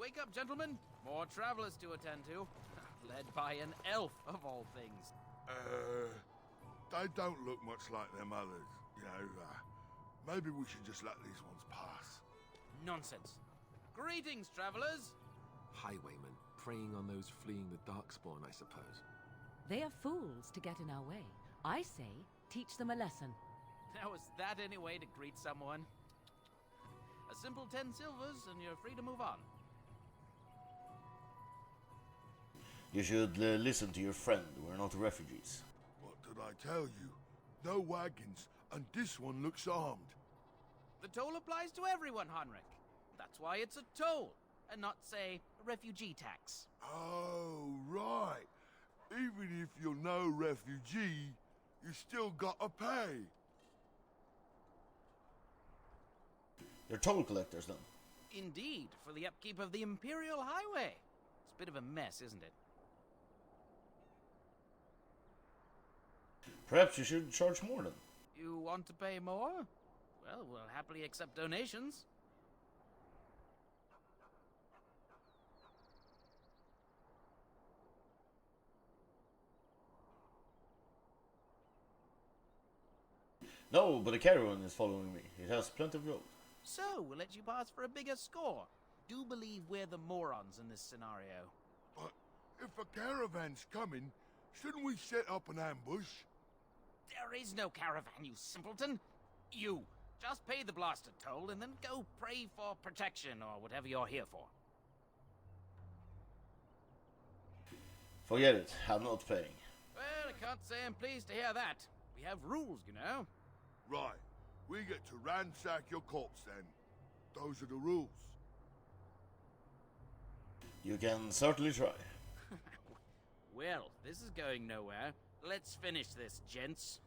Wake up, gentlemen. More travelers to attend to. Led by an elf, of all things. They don't look much like them others, you know. Maybe we should just let these ones pass. Nonsense. Greetings, travelers. Highwaymen, preying on those fleeing the Darkspawn, I suppose. They are fools to get in our way. I say, teach them a lesson. Now, is that any way to greet someone? A simple 10 silvers and you're free to move on. You should listen to your friend. We're not refugees. What did I tell you? No wagons, and this one looks armed. The toll applies to everyone, Heinrich. That's why it's a toll, and not, say, a refugee tax. Oh, right. Even if you're no refugee, you still gotta pay. You're toll collectors, then? Indeed, for the upkeep of the Imperial Highway. It's a bit of a mess, isn't it? Perhaps you should charge more, then. You want to pay more? Well, we'll happily accept donations. No, but a caravan is following me. It has plenty of gold. So, we'll let you pass for a bigger score. Do believe we're the morons in this scenario. But if a caravan's coming, shouldn't we set up an ambush? There is no caravan, you simpleton. You, just pay the blasted toll and then go pray for protection or whatever you're here for. Forget it. I'm not paying. Well, I can't say I'm pleased to hear that. We have rules, you know. Right. We get to ransack your corpse then. Those are the rules. You can certainly try. Well, this is going nowhere. Let's finish this, gents.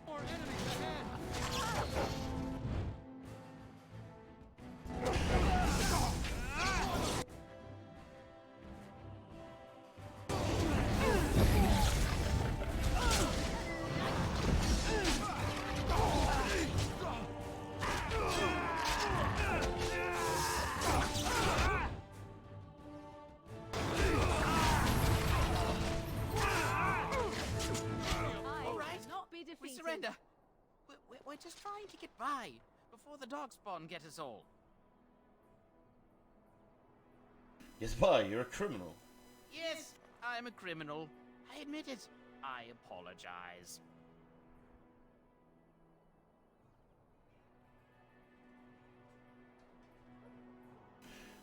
More enemies ahead! We surrender. We're just trying to get by before the Darkspawn get us all. Yes, bye. You're a criminal. Yes, I'm a criminal. I admit it. I apologize.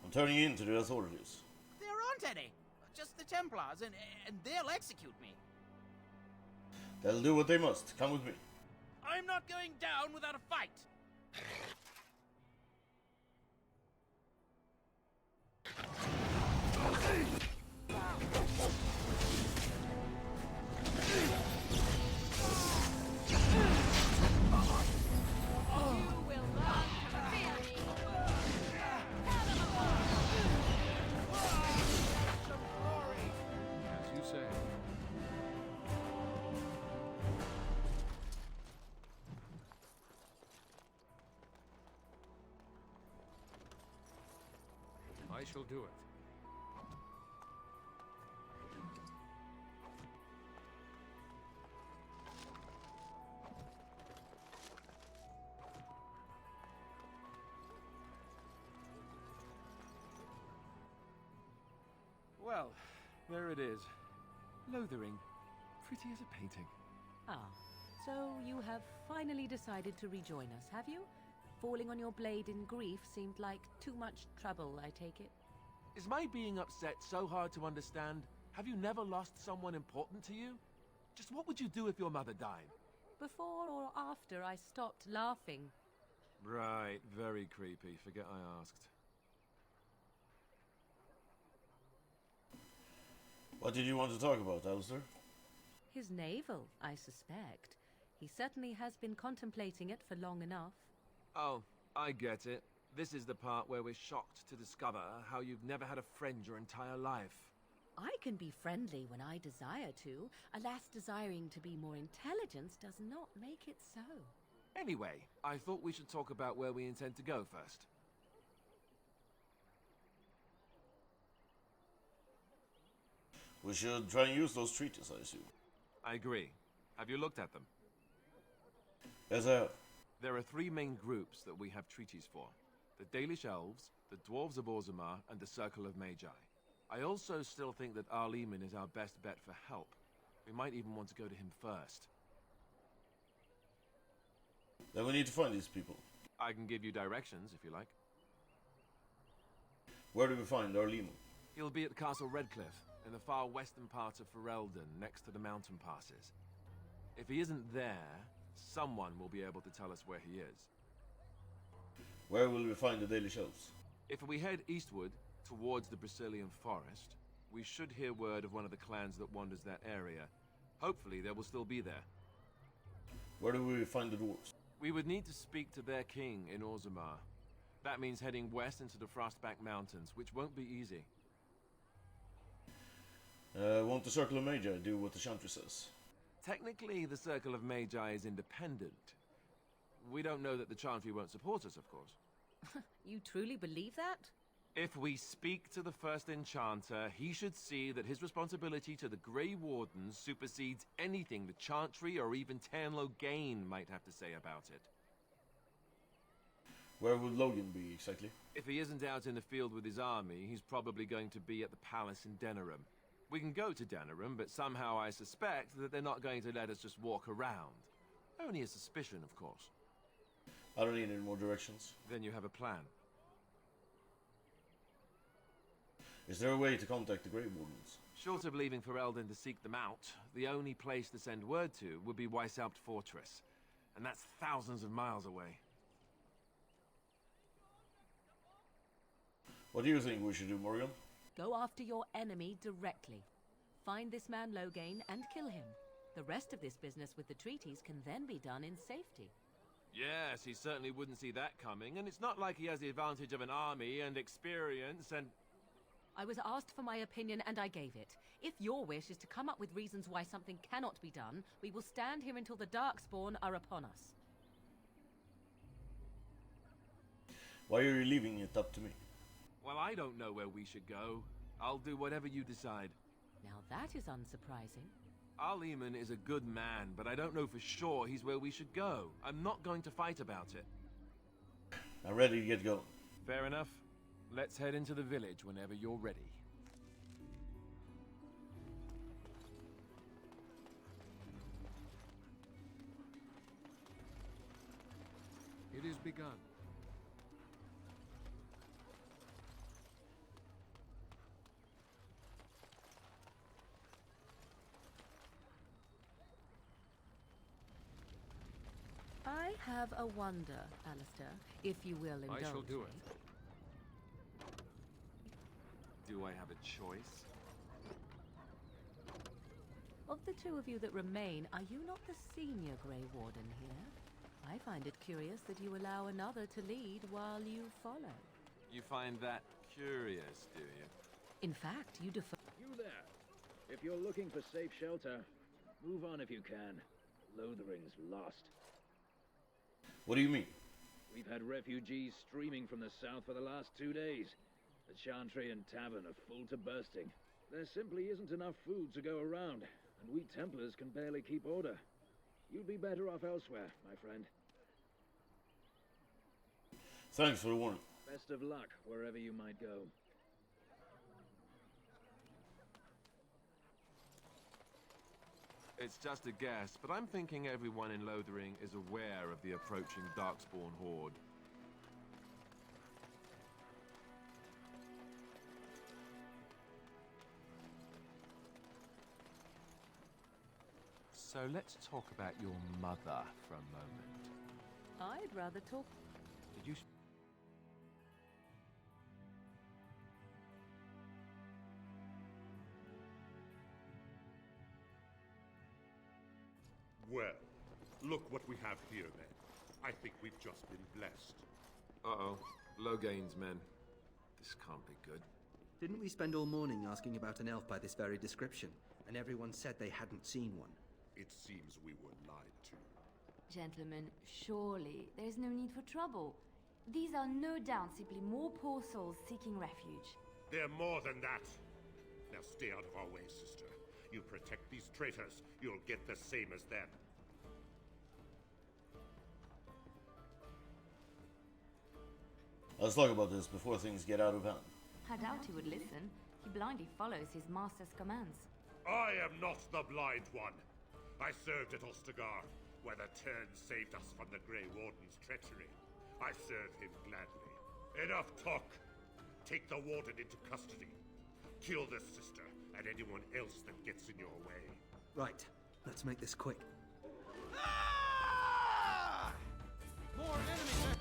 I'm turning you in to the authorities. There aren't any. Just the Templars, and they'll execute me. They'll do what they must. Come with me. I'm not going down without a fight. As you say. I shall do it. Well, there it is. Lothering. Pretty as a painting. Ah, so you have finally decided to rejoin us, have you? Falling on your blade in grief seemed like too much trouble, I take it. Is my being upset so hard to understand? Have you never lost someone important to you? Just what would you do if your mother died? Before or after I stopped laughing? Right, very creepy. Forget I asked. What did you want to talk about, Alistair? His navel, I suspect. He certainly has been contemplating it for long enough. Oh, I get it. This is the part where we're shocked to discover how you've never had a friend your entire life. I can be friendly when I desire to. Alas, desiring to be more intelligent does not make it so. Anyway, I thought we should talk about where we intend to go first. We should try and use those treaties, I assume. I agree. Have you looked at them? Yes, I have. There are three main groups that we have treaties for. The Dalish Elves, the Dwarves of Orzammar, and the Circle of Magi. I also still think that Arleman is our best bet for help. We might even want to go to him first. Then we need to find these people. I can give you directions, if you like. Where do we find Arleman? He'll be at Castle Redcliffe, in the far western part of Ferelden, next to the mountain passes. If he isn't there, someone will be able to tell us where he is. Where will we find the Dalish Elves? If we head eastward, towards the Brazilian forest, we should hear word of one of the clans that wanders that area. Hopefully they will still be there. Where do we find the dwarves? We would need to speak to their king in Orzammar. That means heading west into the Frostback Mountains, which won't be easy. Won't the Circle of Magi do what the Chantry says? Technically, the Circle of Magi is independent. We don't know that the Chantry won't support us, of course. You truly believe that? If we speak to the first Enchanter, he should see that his responsibility to the Grey Wardens supersedes anything the Chantry or even Tanlo Gain might have to say about it. Where would Logan be, exactly? If he isn't out in the field with his army, he's probably going to be at the palace in Denerim. We can go to Denerim, but somehow I suspect that they're not going to let us just walk around. Only a suspicion, of course. I don't need any more directions. Then you have a plan. Is there a way to contact the Grey Wardens? Short of leaving Ferelden to seek them out, the only place to send word to would be Weishaupt Fortress. And that's thousands of miles away. What do you think we should do, Morgan? Go after your enemy directly. Find this man Logain and kill him. The rest of this business with the treaties can then be done in safety. Yes, he certainly wouldn't see that coming, and it's not like he has the advantage of an army and experience and... I was asked for my opinion and I gave it. If your wish is to come up with reasons why something cannot be done, we will stand here until the Darkspawn are upon us. Why are you leaving it up to me? Well, I don't know where we should go. I'll do whatever you decide. Now that is unsurprising. Arleman is a good man, but I don't know for sure he's where we should go. I'm not going to fight about it. I'm ready to get going. Fair enough. Let's head into the village whenever you're ready. It is begun. I have a wonder, Alistair, if you will indulge I shall do me. it. Do I have a choice? Of the two of you that remain, are you not the senior Grey Warden here? I find it curious that you allow another to lead while you follow. You find that curious, do you? In fact, you defer... You there. If you're looking for safe shelter, move on if you can. Lothering's lost. What do you mean? We've had refugees streaming from the south for the last 2 days. The Chantry and Tavern are full to bursting. There simply isn't enough food to go around, and we Templars can barely keep order. You'd be better off elsewhere, my friend. Thanks for the warning. Best of luck, wherever you might go. It's just a guess, but I'm thinking everyone in Lothering is aware of the approaching Darkspawn horde. So let's talk about your mother for a moment. I'd rather talk... Did you... Well, look what we have here, then. I think we've just been blessed. Uh-oh. Logain's men. This can't be good. Didn't we spend all morning asking about an elf by this very description, and everyone said they hadn't seen one? It seems we were lied to. Gentlemen, surely there's no need for trouble. These are no doubt simply more poor souls seeking refuge. They're more than that. Now stay out of our way, sister. You protect these traitors, you'll get the same as them. Let's talk about this before things get out of hand. I doubt he would listen. He blindly follows his master's commands. I am not the blind one. I served at Ostagar, where the Turn saved us from the Grey Warden's treachery. I serve him gladly. Enough talk! Take the Warden into custody. Kill the sister and anyone else that gets in your way. Right. Let's make this quick. Ah! More enemies!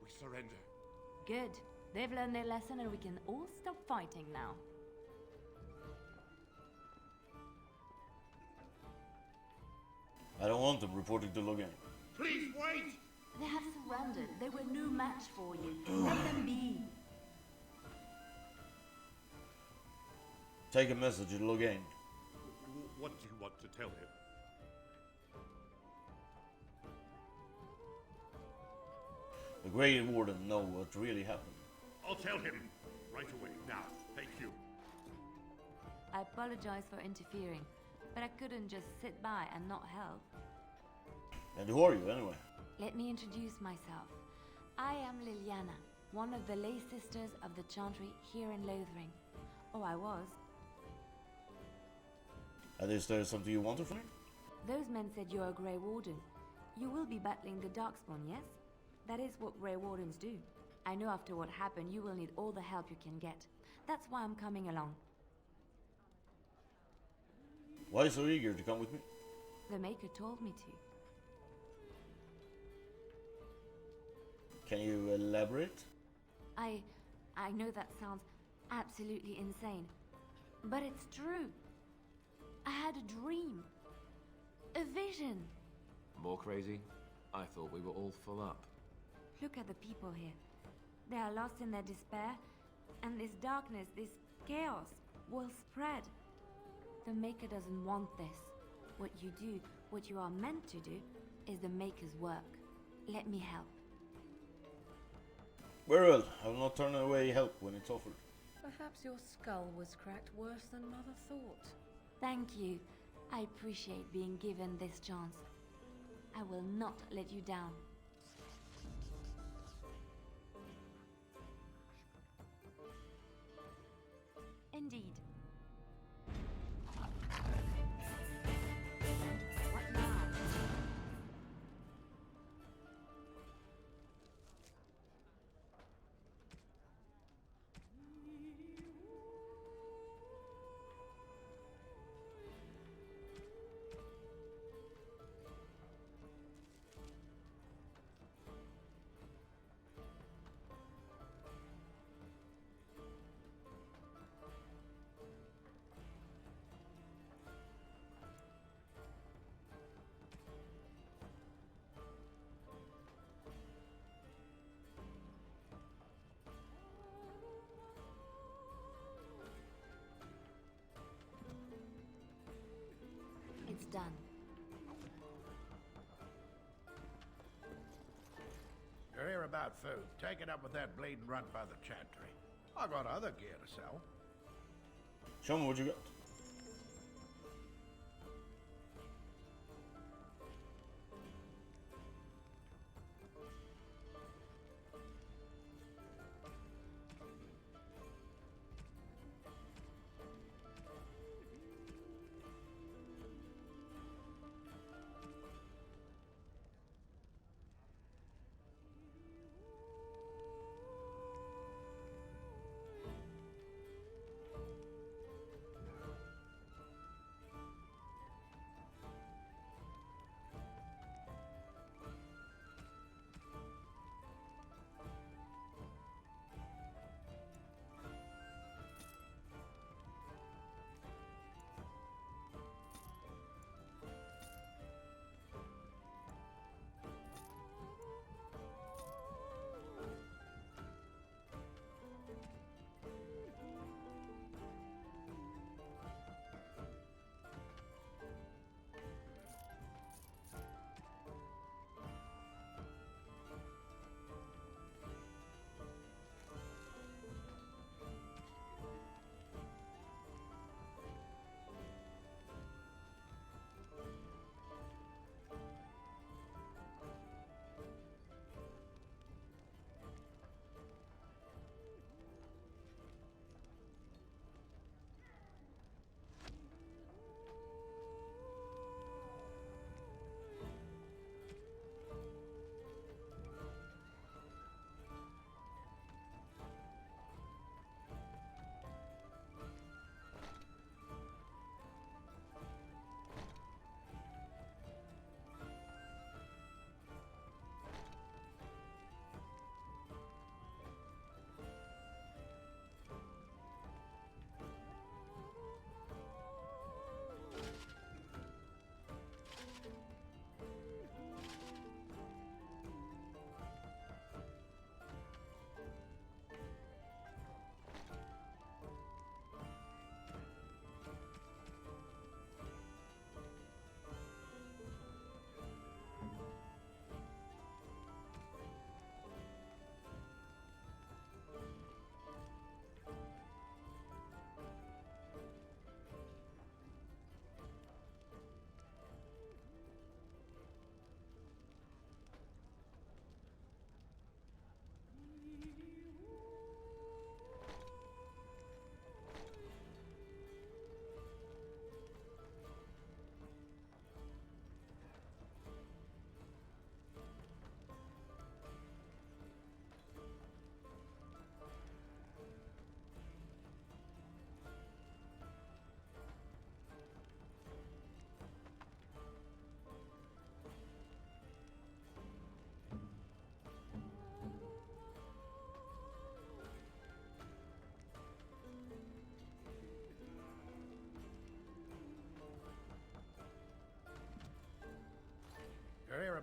We surrender. Good. They've learned their lesson and we can all stop fighting now. I don't want them reporting to Logan. Please wait! They have surrendered. They were no match for you. Let them be. Take a message to Logan. What do you want to tell him? The Grey Warden know what really happened. I'll tell him right away. Now, thank you. I apologize for interfering, but I couldn't just sit by and not help. And who are you, anyway? Let me introduce myself. I am Liliana, one of the lay sisters of the Chantry here in Lothering. Oh, I was. And is there something you want from me? Those men said you're a Grey Warden. You will be battling the Darkspawn, yes? That is what Grey Wardens do. I know after what happened, you will need all the help you can get. That's why I'm coming along. Why so eager to come with me? The Maker told me to. Can you elaborate? I know that sounds absolutely insane, but it's true. I had a dream. A vision. More crazy? I thought we were all full up. Look at the people here. They are lost in their despair, and this darkness, this chaos, will spread. The Maker doesn't want this. What you do, what you are meant to do, is the Maker's work. Let me help. Very well. I will not turn away help when it's offered. Perhaps your skull was cracked worse than Mother thought. Thank you. I appreciate being given this chance. I will not let you down. Indeed. What now? It's done. You're here about food. Take it up with that bleeding runt by the Chantry. I got other gear to sell. Show me what you got.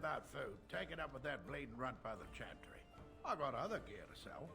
about food, take it up with that bleeding runt by the chantry. I got other gear to sell.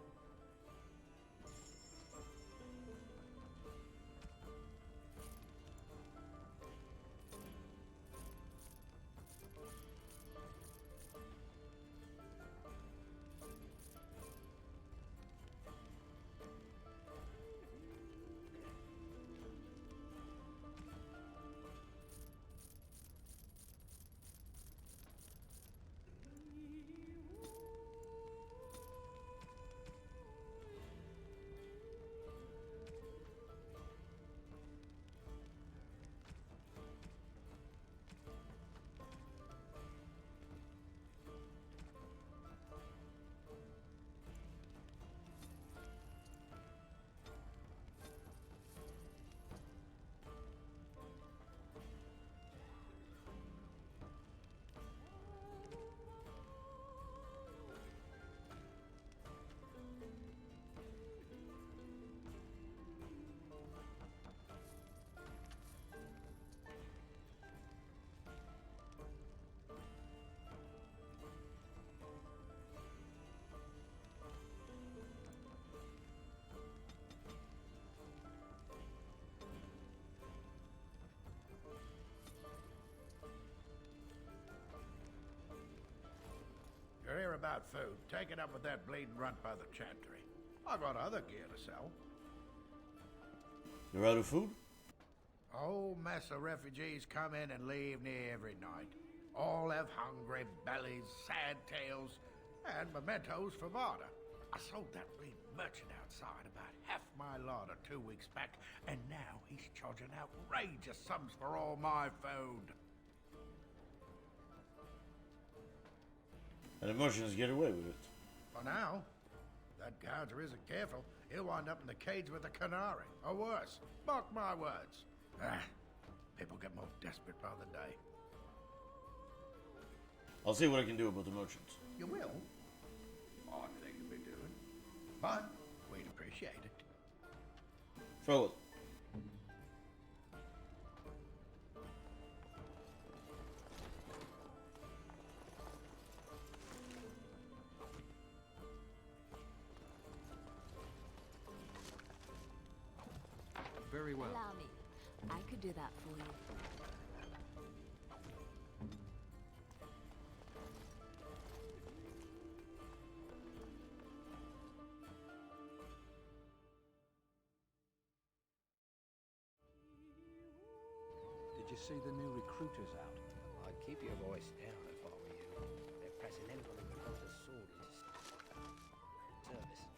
You're here about food, take it up with that bleeding runt by the chantry. I got other gear to sell. You're out of food? A whole mess of refugees come in and leave near every night. All have hungry bellies, sad tales, and mementos for barter. I sold that bleeding merchant outside about half my larder 2 weeks back, and now he's charging outrageous sums for all my food. And the merchants get away with it. For now, that gouger isn't careful, he'll wind up in the cage with a canary, or worse. Mark my words. People get more desperate by the day. I'll see what I can do about the merchants. You will? Odd thing to be doing. But we'd appreciate it. Farewell. Very well. Allow me. I could do that for you. Did you see the new recruiters out? I'd keep your voice down if I were you. They're pressing anybody who puts a sword into service.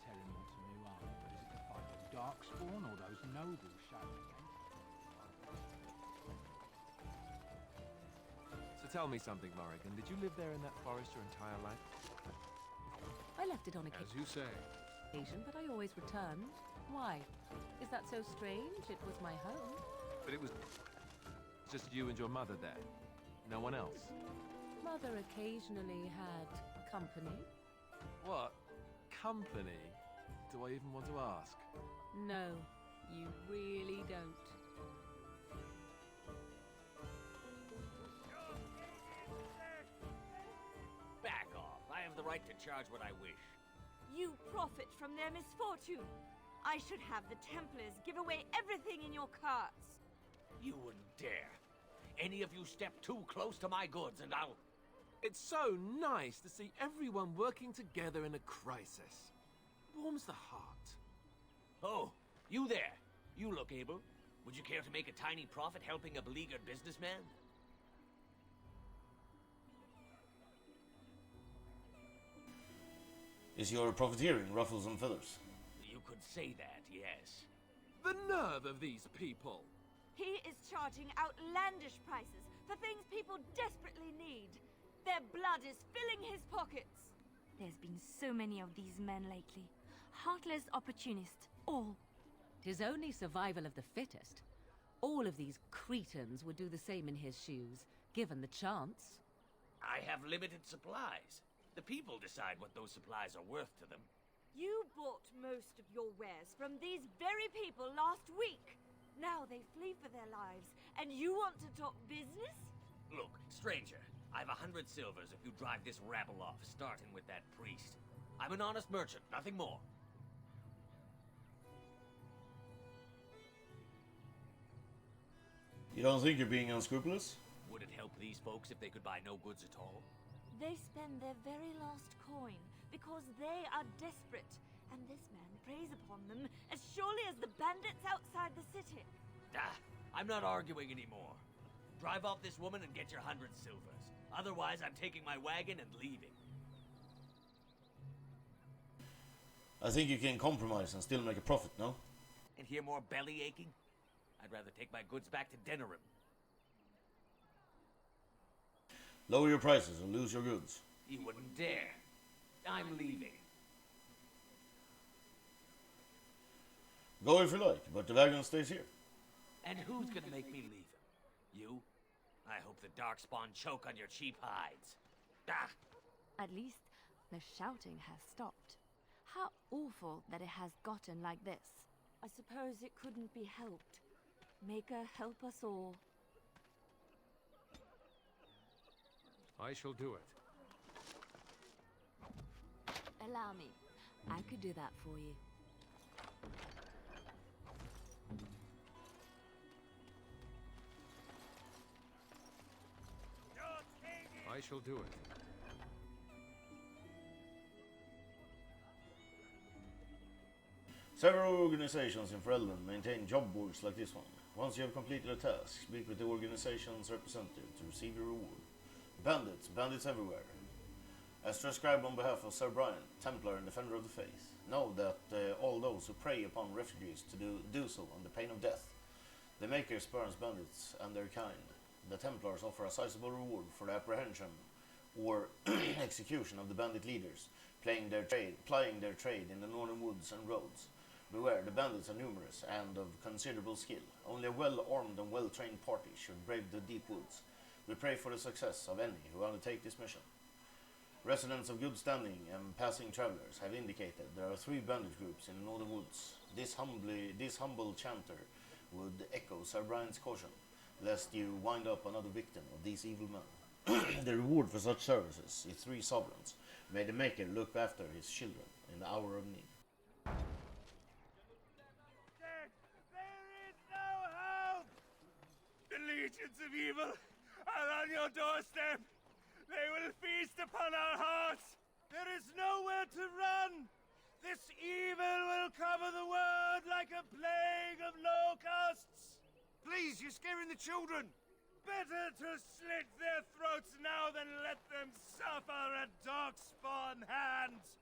Terran wants a new army, but is it to fight the Darkspawn or those nobles shouting against it? So tell me something, Morrigan. Did you live there in that forest your entire life? I left it on As you say. occasion, but I always returned. Why? Is that so strange? It was my home. But it was just you and your mother there. No one else. Mother occasionally had company. What? Company? Do I even want to ask? No, you really don't. Back off. I have the right to charge what I wish. You profit from their misfortune. I should have the Templars give away everything in your carts. You wouldn't dare. Any of you step too close to my goods and I'll... It's so nice to see everyone working together in a crisis. Warms the heart. Oh, you there. You look able. Would you care to make a tiny profit helping a beleaguered businessman? Is your profiteering ruffles and feathers? You could say that, yes. The nerve of these people! He is charging outlandish prices for things people desperately need. Their blood is filling his pockets. There's been so many of these men lately. Heartless opportunists, all. 'Tis only survival of the fittest. All of these cretins would do the same in his shoes, given the chance. I have limited supplies. The people decide what those supplies are worth to them. You bought most of your wares from these very people last week. Now they flee for their lives, and you want to talk business? Look, stranger, I've 100 silvers if you drive this rabble off, starting with that priest. I'm an honest merchant, nothing more. You don't think you're being unscrupulous? Would it help these folks if they could buy no goods at all? They spend their very last coin because they are desperate, and this man preys upon them as surely as the bandits outside the city. Ah, I'm not arguing anymore. Drive off this woman and get your 100 silvers. Otherwise, I'm taking my wagon and leaving. I think you can compromise and still make a profit, no? And hear more belly aching? I'd rather take my goods back to Denerim. Lower your prices or lose your goods. You wouldn't dare. I'm leaving. Go if you like, but the wagon stays here. And who's gonna make me leave him? You? I hope the Darkspawn choke on your cheap hides. Ah! At least the shouting has stopped. How awful that it has gotten like this. I suppose it couldn't be helped. Maker, help us all. I shall do it. Allow me. I could do that for you. I shall do it. Several organizations in Ferelden maintain job boards like this one. Once you have completed a task, speak with the organization's representative to receive your reward. Bandits everywhere. As transcribed on behalf of Sir Brian, Templar and Defender of the Faith, know that all those who prey upon refugees to do so on the pain of death. The Maker spurns bandits and their kind. The Templars offer a sizable reward for the apprehension or execution of the bandit leaders, plying their trade in the northern woods and roads. Beware, the bandits are numerous and of considerable skill. Only a well-armed and well-trained party should brave the deep woods. We pray for the success of any who undertake this mission. Residents of good standing and passing travelers have indicated there are 3 bandit groups in the northern woods. This humble chanter would echo Sir Brian's caution, lest you wind up another victim of these evil men. The reward for such services is 3 sovereigns. May the Maker look after his children in the hour of need. The legions of evil are on your doorstep. They will feast upon our hearts. There is nowhere to run. This evil will cover the world like a plague of locusts. Please, you're scaring the children. Better to slit their throats now than let them suffer at Darkspawn hands.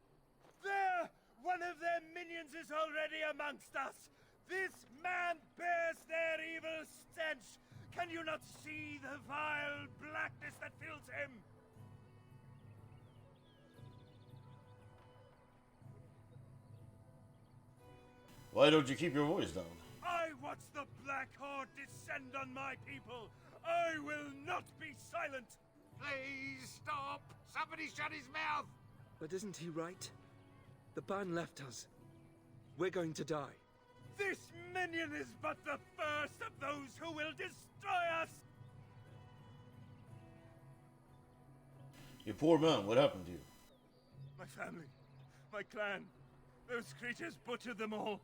There! One of their minions is already amongst us. This man bears their evil stench. Can you not see the vile blackness that fills him? Why don't you keep your voice down? I watch the Black Horde descend on my people. I will not be silent. Please stop. Somebody shut his mouth. But isn't he right? The ban left us. We're going to die. This minion is but the first of those who will destroy us. You poor man, what happened to you? My family, my clan, those creatures butchered them all.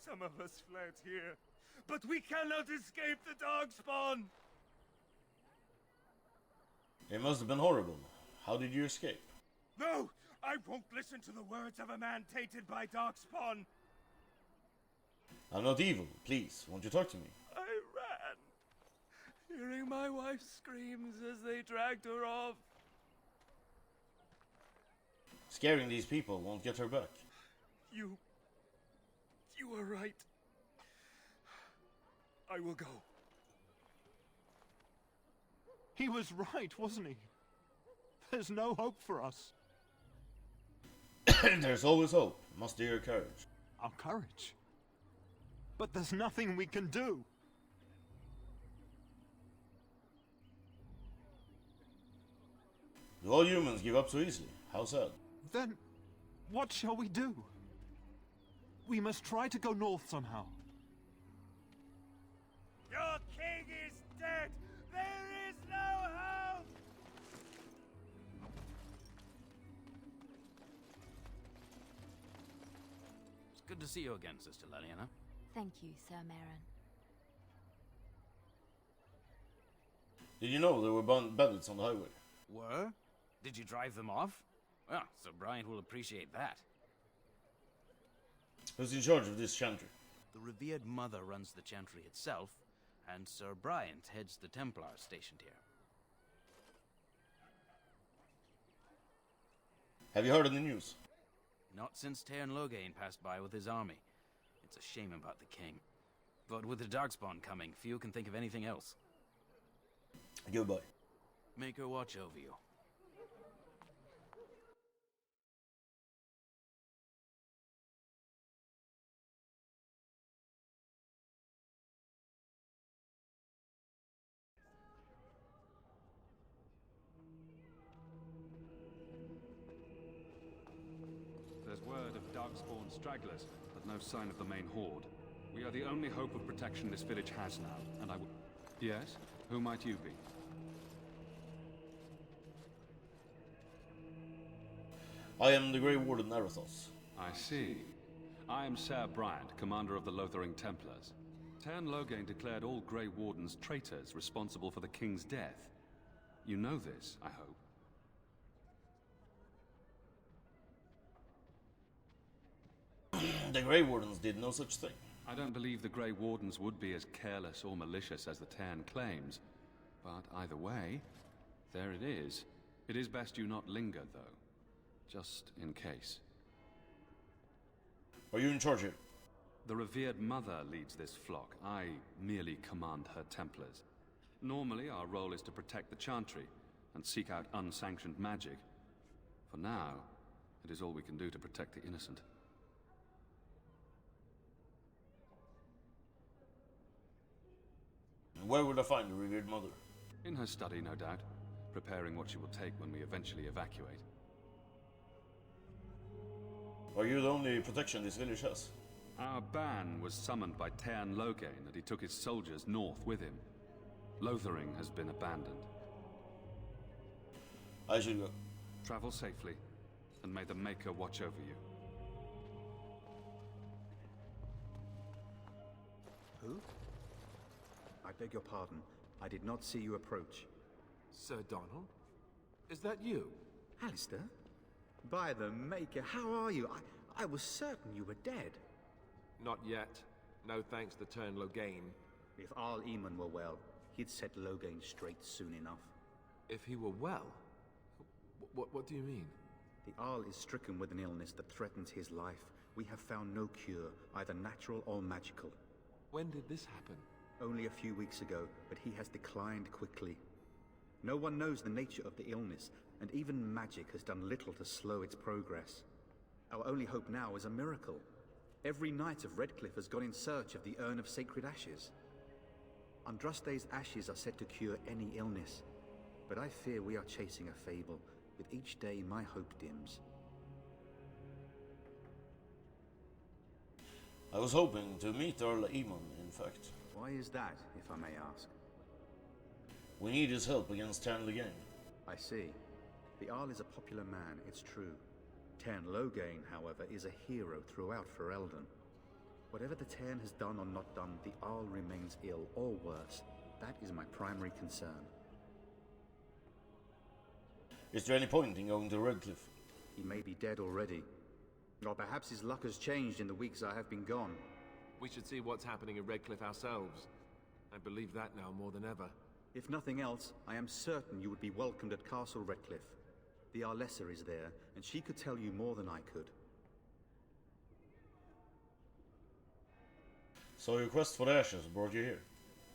Some of us fled here, but we cannot escape the Darkspawn. It must have been horrible. How did you escape? No, I won't listen to the words of a man tainted by Darkspawn. I'm not evil. Please, won't you talk to me? I ran, hearing my wife's screams as they dragged her off. Scaring these people won't get her back. You were right. I will go. He was right, wasn't he? There's no hope for us. There's always hope. Muster your courage. Our courage? But there's nothing we can do. Do all humans give up so easily? How sad. Then, what shall we do? We must try to go north somehow. Your king is dead! There is no hope! Good to see you again, Sister Leliana. Thank you, Sir Marin. Did you know there were bandits on the highway? Were? Did you drive them off? Well, Sir Bryant will appreciate that. Who's in charge of this chantry? The revered mother runs the chantry itself, and Sir Bryant heads the Templars stationed here. Have you heard of the news? Not since Tairn Loghain passed by with his army. It's a shame about the king. But with the Darkspawn coming, few can think of anything else. Goodbye. Make her watch over you. There's word of Darkspawn stragglers, but no sign of the main horde. We are the only hope of protection this village has now, and I will... Yes? Who might you be? I am the Grey Warden Arathos. I see. I am Sir Bryant, commander of the Lothering Templars. Tairn Loghain declared all Grey Wardens traitors responsible for the king's death. You know this, I hope. The Grey Wardens did no such thing. I don't believe the Grey Wardens would be as careless or malicious as the Tairn claims. But either way, there it is. It is best you not linger, though. Just in case. Are you in charge here? The revered mother leads this flock. I merely command her Templars. Normally, our role is to protect the chantry and seek out unsanctioned magic. For now, it is all we can do to protect the innocent. Where would I find the revered mother? In her study, no doubt, preparing what she will take when we eventually evacuate. Are you the only protection this village has? Our ban was summoned by Tairn Loghain, and he took his soldiers north with him. Lothering has been abandoned. I should go. Travel safely, and may the Maker watch over you. Who? I beg your pardon. I did not see you approach. Sir Donald? Is that you? Alistair? By the Maker, how are you? I was certain you were dead. Not yet. No thanks to Tairn Loghain. If Arl Eamon were well, he'd set Loghain straight soon enough. If he were well? What do you mean? The Arl is stricken with an illness that threatens his life. We have found no cure, either natural or magical. When did this happen? Only a few weeks ago, but he has declined quickly. No one knows the nature of the illness, and even magic has done little to slow its progress. Our only hope now is a miracle. Every knight of Redcliffe has gone in search of the Urn of Sacred Ashes. Andraste's ashes are said to cure any illness, but I fear we are chasing a fable. With each day, my hope dims. I was hoping to meet Arl Eamon, in fact. Why is that, if I may ask? We need his help against Tairn Loghain. I see. The Arl is a popular man, it's true. Tairn Loghain, however, is a hero throughout Ferelden. Whatever the Tairn has done or not done, the Arl remains ill, or worse. That is my primary concern. Is there any point in going to Redcliffe? He may be dead already. Or perhaps his luck has changed in the weeks I have been gone. We should see what's happening in Redcliffe ourselves. I believe that now more than ever. If nothing else, I am certain you would be welcomed at Castle Redcliffe. The Arlessa is there, and she could tell you more than I could. So your quest for the ashes brought you here?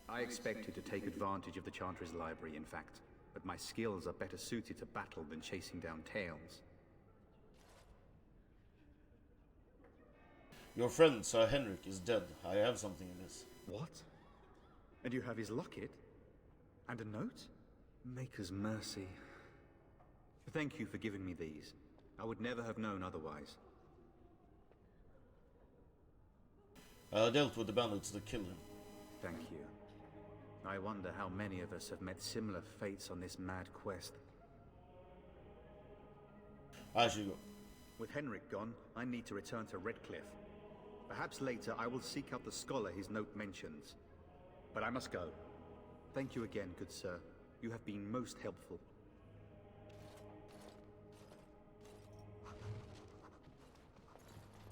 I expected to take advantage of the Chantry's library, in fact. But my skills are better suited to battle than chasing down tales. Your friend, Sir Henrik, is dead. I have something in this. What? And you have his locket? And a note? Maker's mercy. Thank you for giving me these. I would never have known otherwise. I dealt with the bandits that killed him. Thank you. I wonder how many of us have met similar fates on this mad quest. I should go. With Henrik gone, I need to return to Redcliffe. Perhaps later I will seek out the scholar his note mentions. But I must go. Thank you again, good sir. You have been most helpful.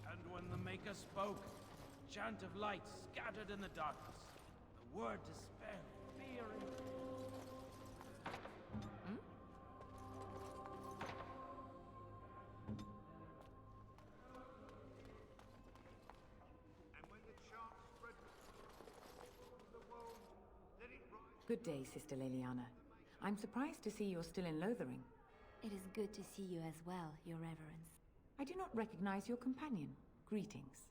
And when the Maker spoke, chant of light scattered in the darkness. The word despair, fear, and... Good day, Sister Leliana. I'm surprised to see you're still in Lothering. It is good to see you as well, Your Reverence. I do not recognize your companion. Greetings.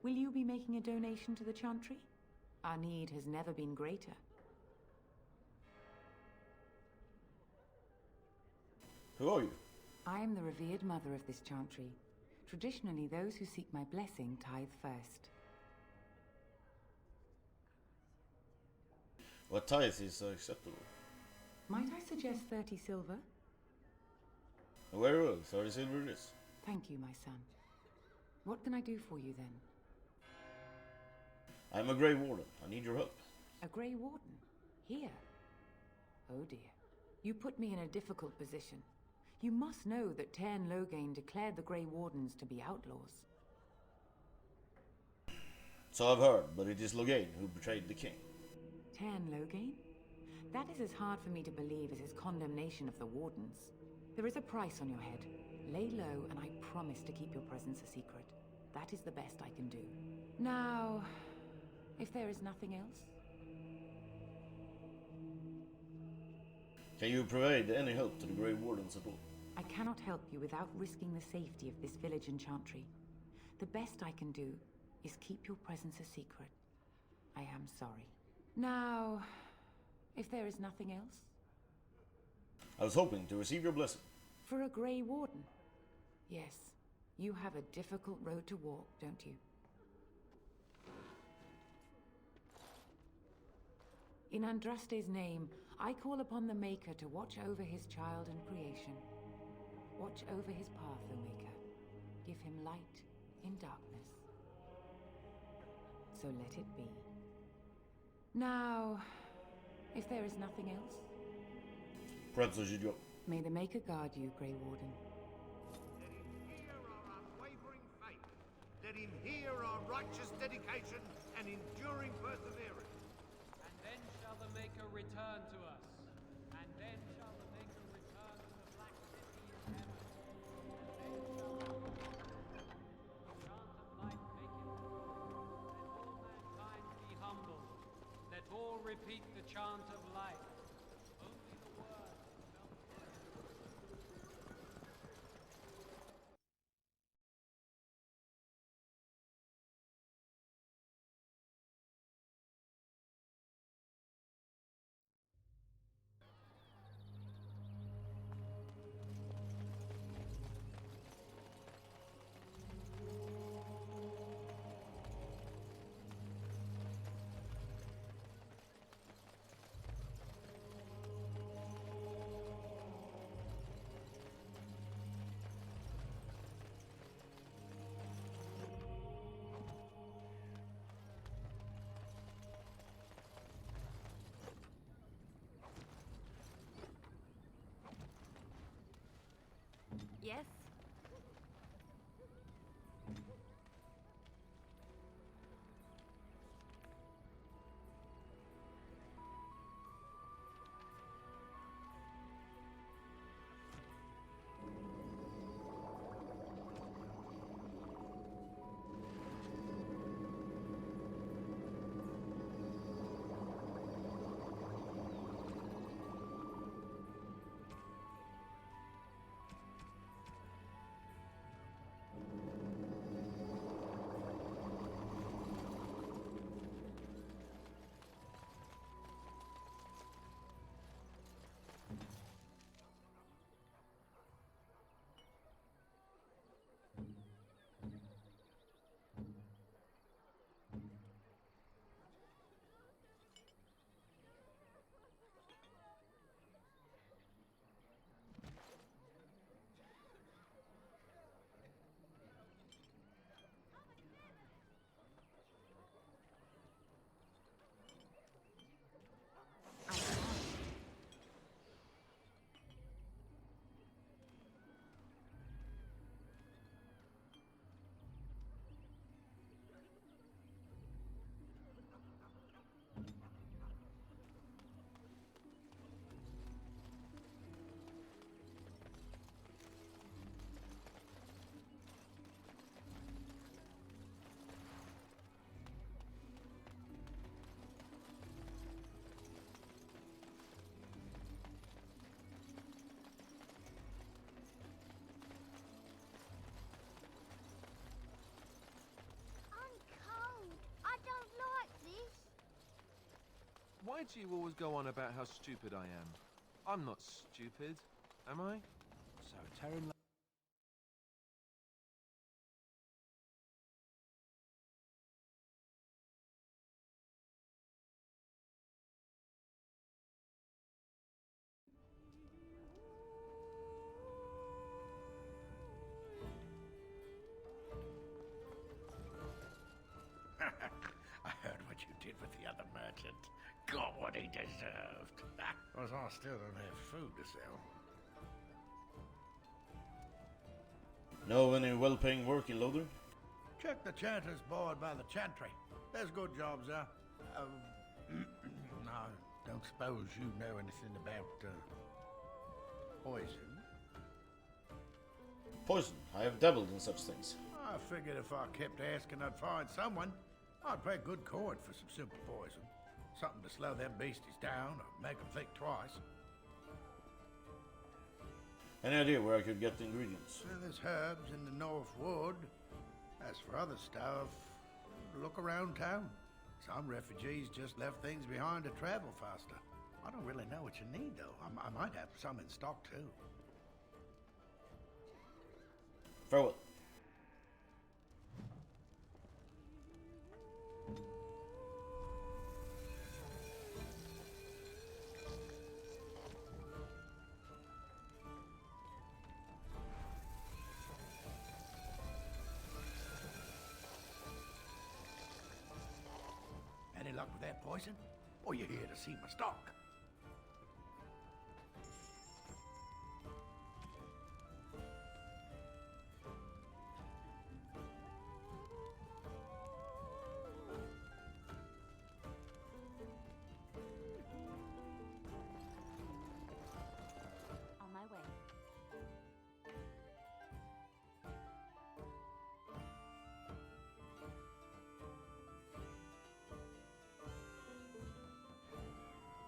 Will you be making a donation to the Chantry? Our need has never been greater. Who are you? I am the revered mother of this Chantry. Traditionally, those who seek my blessing tithe first. What tithe is acceptable? Might I suggest 30 silver? Very well, 30 silver it is. Thank you, my son. What can I do for you then? I'm a Grey Warden. I need your help. A Grey Warden? Here? Oh dear. You put me in a difficult position. You must know that Tairn Loghain declared the Grey Wardens to be outlaws. So I've heard, but it is Loghain who betrayed the king. Tairn Loghain? That is as hard for me to believe as his condemnation of the Wardens. There is a price on your head. Lay low, and I promise to keep your presence a secret. That is the best I can do. Now, if there is nothing else... Can you provide any help to the Grey Wardens at all? I cannot help you without risking the safety of this village and Chantry. The best I can do is keep your presence a secret. I am sorry. Now, if there is nothing else... I was hoping to receive your blessing. For a Grey Warden? Yes. You have a difficult road to walk, don't you? In Andraste's name, I call upon the Maker to watch over his child and creation. Watch over his path, O Maker. Give him light in darkness. So let it be. Now, if there is nothing else... Perhaps I should go. May the Maker guard you, Grey Warden. Let him hear our righteous dedication and enduring perseverance. And then shall the Maker return to us. And then shall the Maker return to the Black City in heaven. And then shall the chant of light make it. Let all mankind be humble. Let all repeat the chant of light. Only the word. Yes? Why do you always go on about how stupid I am? I'm not stupid, am I? So, Terran... I heard what you did with the other merchant. Got what he deserved. Because I still don't have food to sell. Know any well-paying work in Loder? Check the chanter's board by the chantry. There's good jobs there. No, don't suppose you know anything about poison? Poison. I have dabbled in such things. I figured if I kept asking, I'd find someone. I'd pay good coin for some simple poison. Something to slow them beasties down or make them think twice. Any idea where I could get the ingredients? Well, there's herbs in the North Wood. As for other stuff, look around town. Some refugees just left things behind to travel faster. I don't really know what you need, though. I might have some in stock, too. Farewell. Any luck with that poison? Or you here to see my stock? On my way.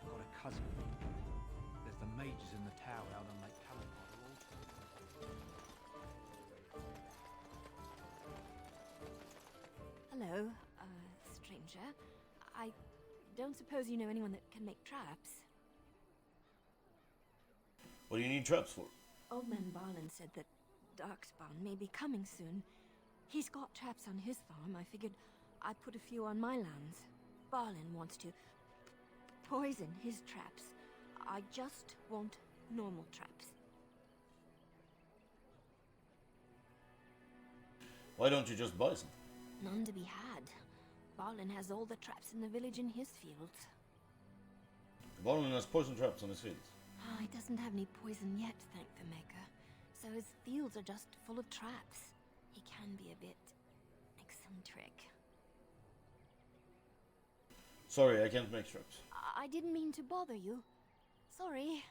Got a cousin. There's the mages in the tower out on Lake Calamar. Hello, stranger. I don't suppose you know anyone that can make traps? What do you need traps for? Old man Barlin said that Darkspawn may be coming soon. He's got traps on his farm. I figured I'd put a few on my lands. Barlin wants to poison his traps. I just want normal traps. Why don't you just buy some? None to be had. Barlin has all the traps in the village in his fields. Barlin has poison traps on his fields. He doesn't have any poison yet, thank the Maker. So his fields are just full of traps. He can be a bit eccentric. Sorry, I can't make traps. I didn't mean to bother you. Sorry.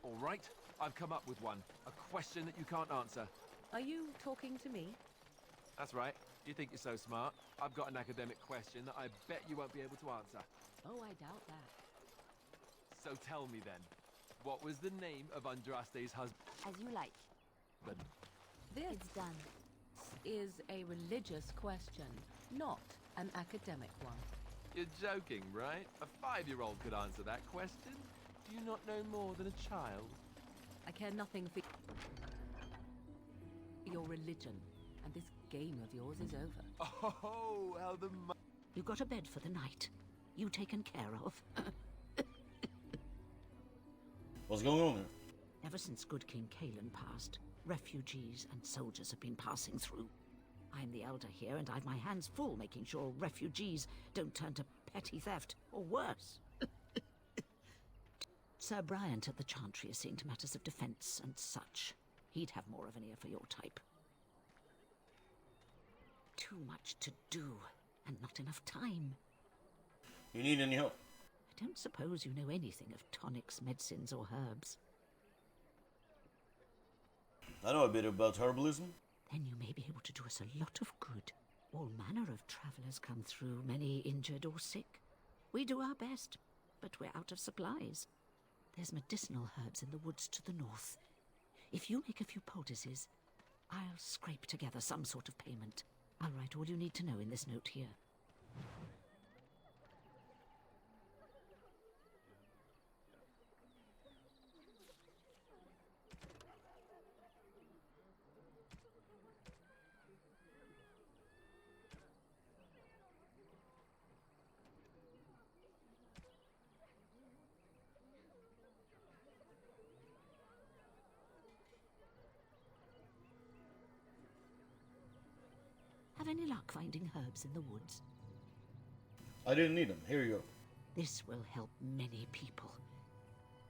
All right, I've come up with one. A question that you can't answer. Are you talking to me? That's right. You think you're so smart. I've got an academic question that I bet you won't be able to answer. Oh, I doubt that. So tell me then, what was the name of Andraste's husband? As you like. This It's done. is a religious question, not an academic one. You're joking, right? A 5-year-old could answer that question. Do you not know more than a child? I care nothing for your religion, and this game of yours is over. Oh, how the You got a bed for the night. You taken care of. What's going on here? Ever since good King Kalen passed, refugees and soldiers have been passing through. I'm the elder here, and I've my hands full making sure refugees don't turn to petty theft, or worse. Sir Bryant at the Chantry is seeing to matters of defense and such. He'd have more of an ear for your type. Too much to do, and not enough time. You need any help? I don't suppose you know anything of tonics, medicines, or herbs. I know a bit about herbalism. Then you may be able to do us a lot of good. All manner of travellers come through, many injured or sick. We do our best, but we're out of supplies. There's medicinal herbs in the woods to the north. If you make a few poultices, I'll scrape together some sort of payment. I'll write all you need to know in this note here. Have any luck finding herbs in the woods? I didn't need them. Here you go. This will help many people.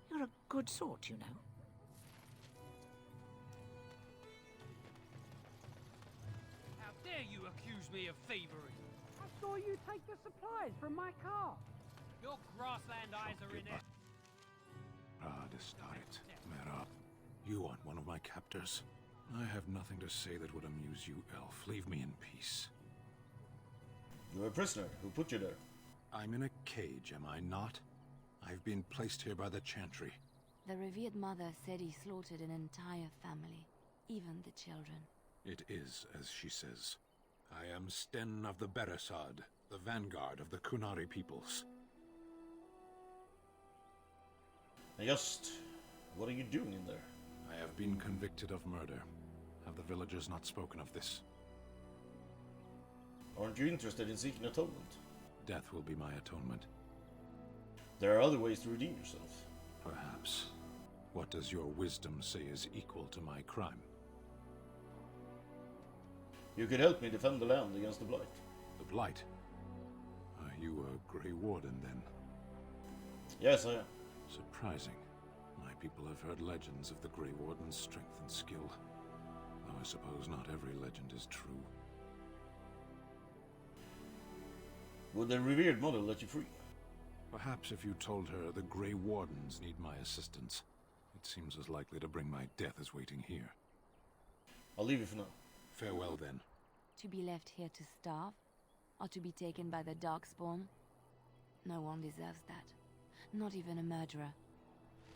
You're a good sort, you know. How dare you accuse me of thievery? I saw you take the supplies from my car. Your grassland eyes are in it. Start it. Merab, you aren't one of my captors. I have nothing to say that would amuse you, elf. Leave me in peace. You're a prisoner. Who put you there? I'm in a cage, am I not? I've been placed here by the Chantry. The revered mother said he slaughtered an entire family, even the children. It is as she says. I am Sten of the Beresad, the vanguard of the Kunari peoples. And just, what are you doing in there? I have been convicted of murder. Have the villagers not spoken of this? Aren't you interested in seeking atonement? Death will be my atonement. There are other ways to redeem yourself. Perhaps. What does your wisdom say is equal to my crime? You could help me defend the land against the Blight. The Blight? Are you a Grey Warden, then? Yes, I am. Surprising. My people have heard legends of the Grey Warden's strength and skill. Though I suppose not every legend is true. Would the revered mother let you free? Perhaps if you told her the Grey Wardens need my assistance. It seems as likely to bring my death as waiting here. I'll leave you for now. Farewell, then. To be left here to starve? Or to be taken by the Darkspawn? No one deserves that. Not even a murderer.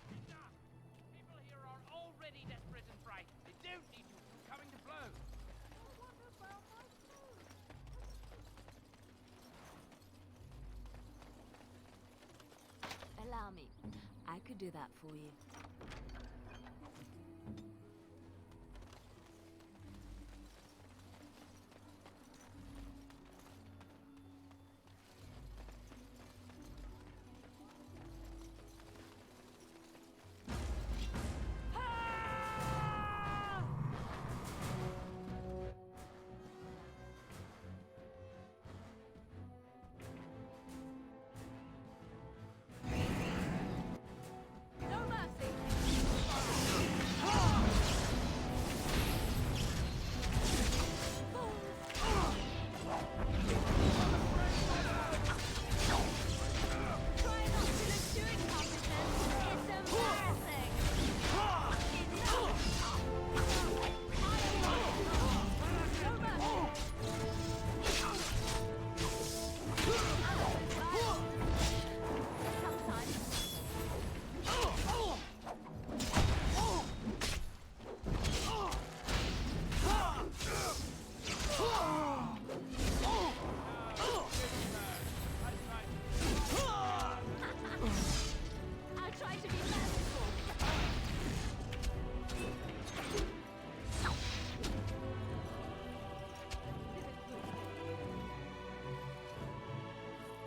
People here are already desperate and frightened. They don't need you coming to blows. Allow me. I could do that for you.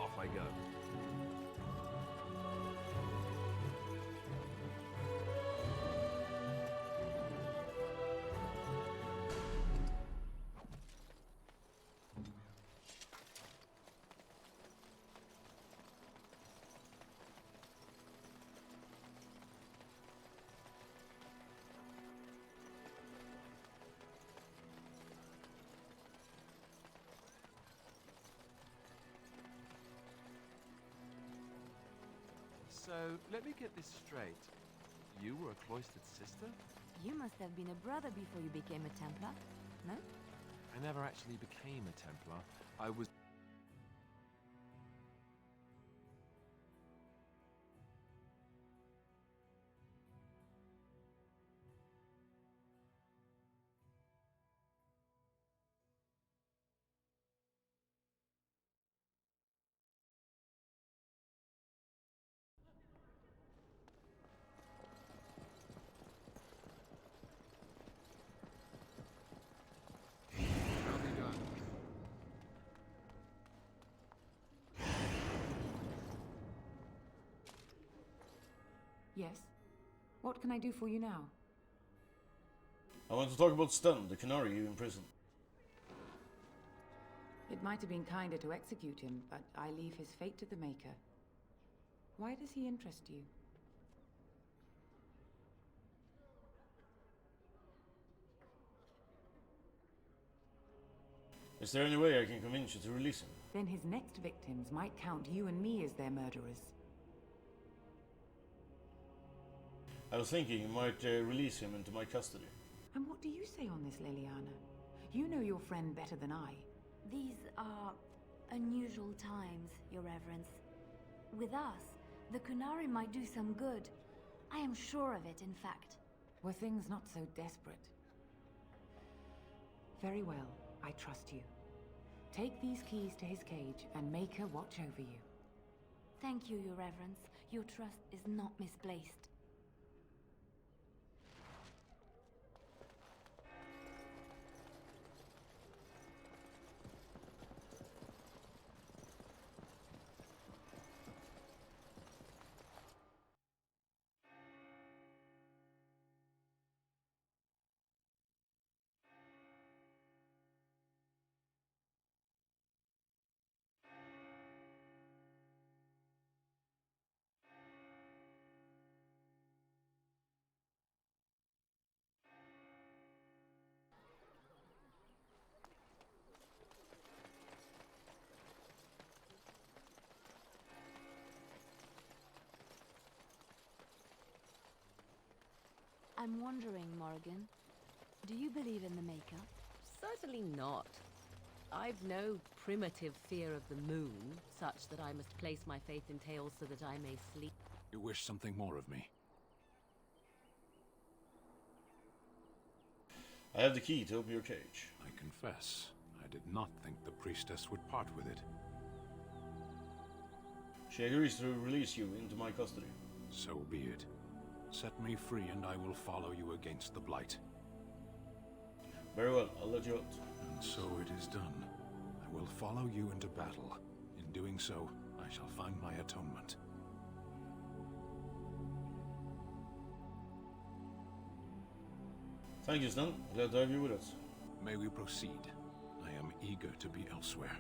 Off I go. So, let me get this straight. You were a cloistered sister? You must have been a brother before you became a Templar, no? I never actually became a Templar. I was... Yes? What can I do for you now? I want to talk about Stun, the Canary you imprisoned. It might have been kinder to execute him, but I leave his fate to the Maker. Why does he interest you? Is there any way I can convince you to release him? Then his next victims might count you and me as their murderers. I was thinking you might release him into my custody. And what do you say on this, Leliana? You know your friend better than I. These are unusual times, Your Reverence. With us, the Kunari might do some good. I am sure of it, in fact. Were things not so desperate? Very well, I trust you. Take these keys to his cage and make her watch over you. Thank you, Your Reverence. Your trust is not misplaced. I'm wondering, Morrigan, do you believe in the Maker? Certainly not. I've no primitive fear of the moon, such that I must place my faith in tales so that I may sleep. You wish something more of me? I have the key to open your cage. I confess, I did not think the priestess would part with it. She agrees to release you into my custody. So be it. Set me free and I will follow you against the Blight. Very well, I'll let you out. And so it is done. I will follow you into battle. In doing so, I shall find my atonement. Thank you, Stan. Glad to have you with us. May we proceed? I am eager to be elsewhere.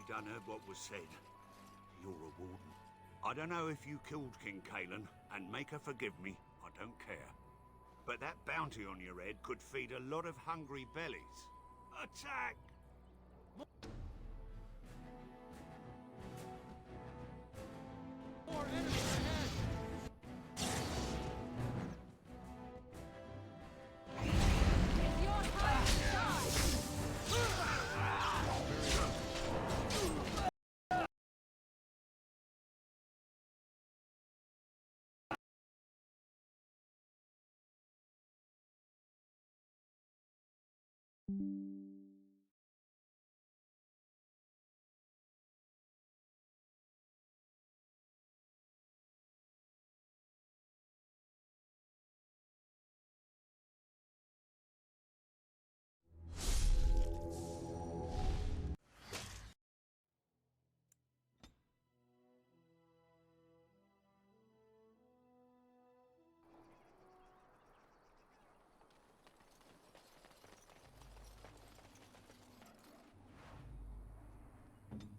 Done heard what was said. You're a warden. I don't know if you killed King Kalen, and make her forgive me, I don't care. But that bounty on your head could feed a lot of hungry bellies. Attack! More enemies ahead! It's your time to die!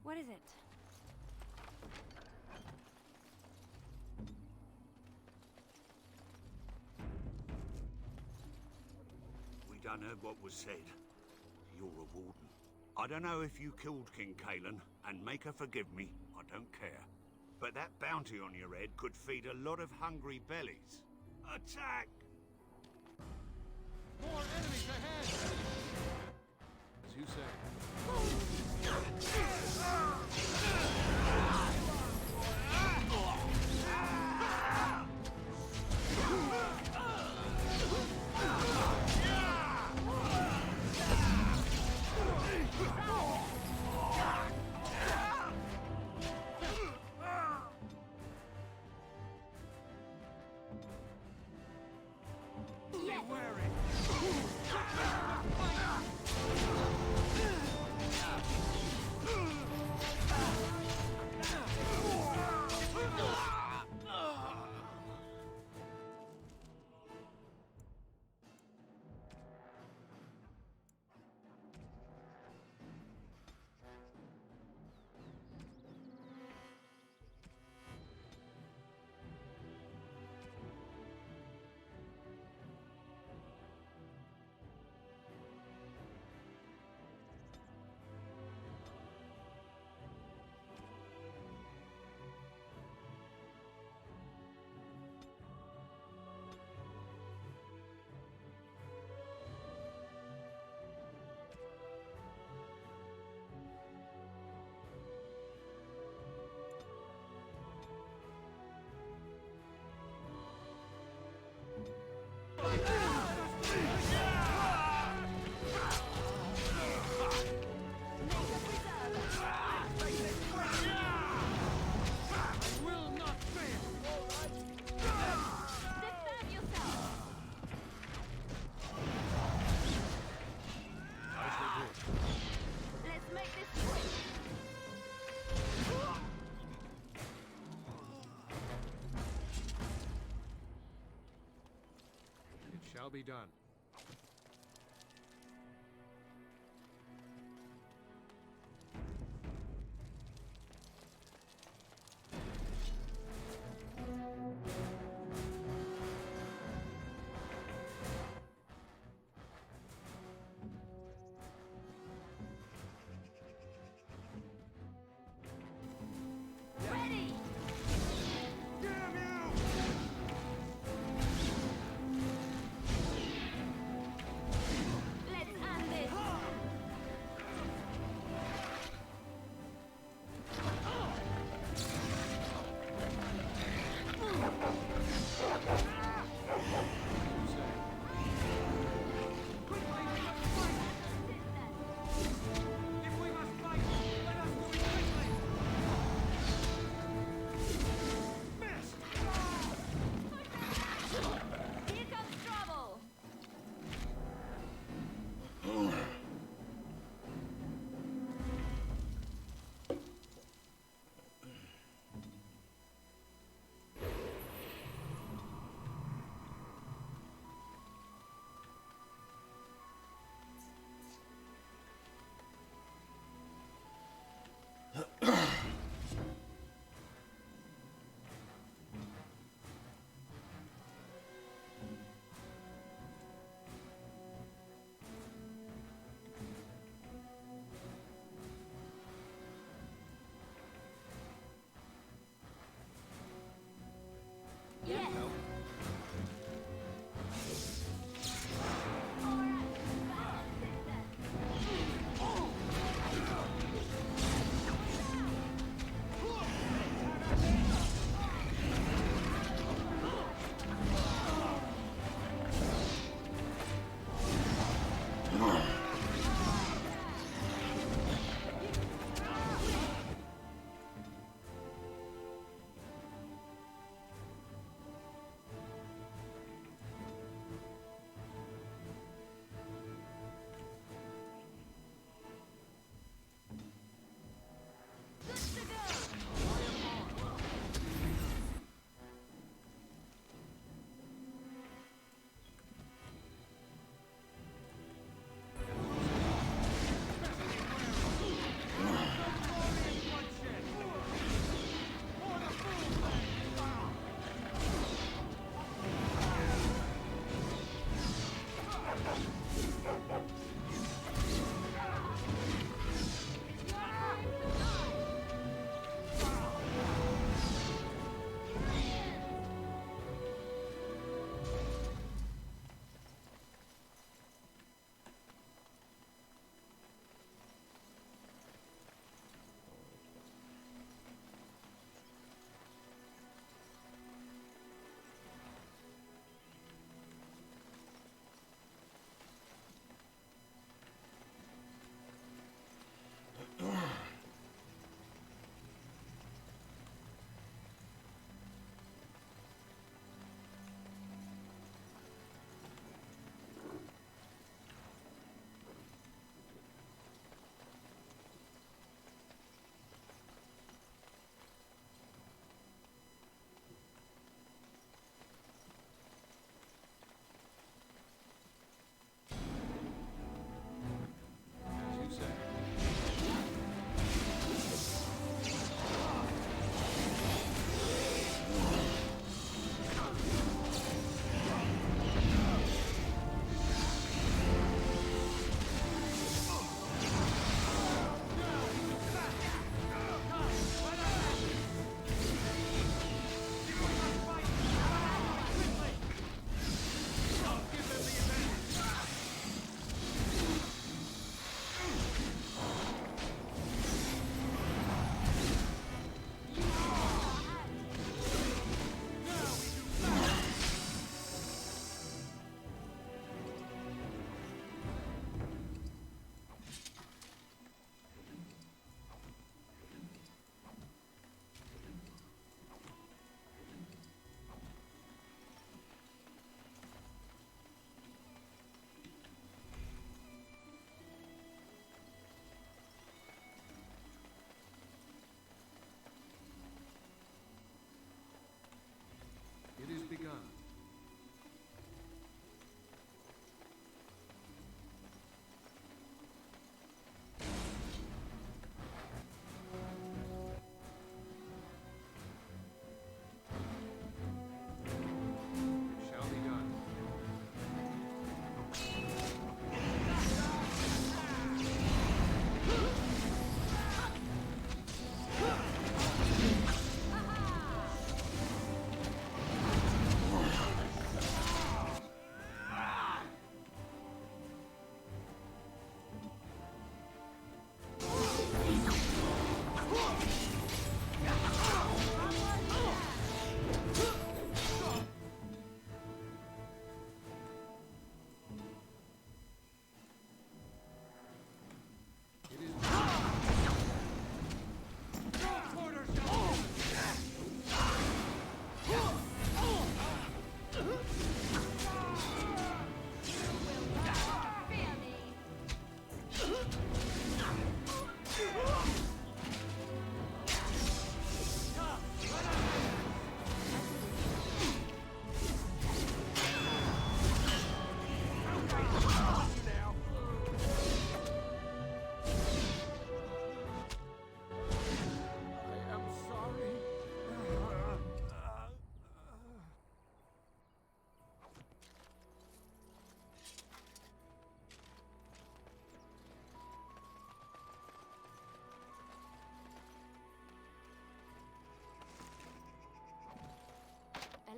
What is it? We done heard what was said. You're a warden. I don't know if you killed King Kalen, and make her forgive me, I don't care. But that bounty on your head could feed a lot of hungry bellies. Attack! More enemies ahead! As you say. Shall be done. Ready! Damn you!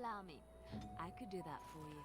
allow me, I could do that for you.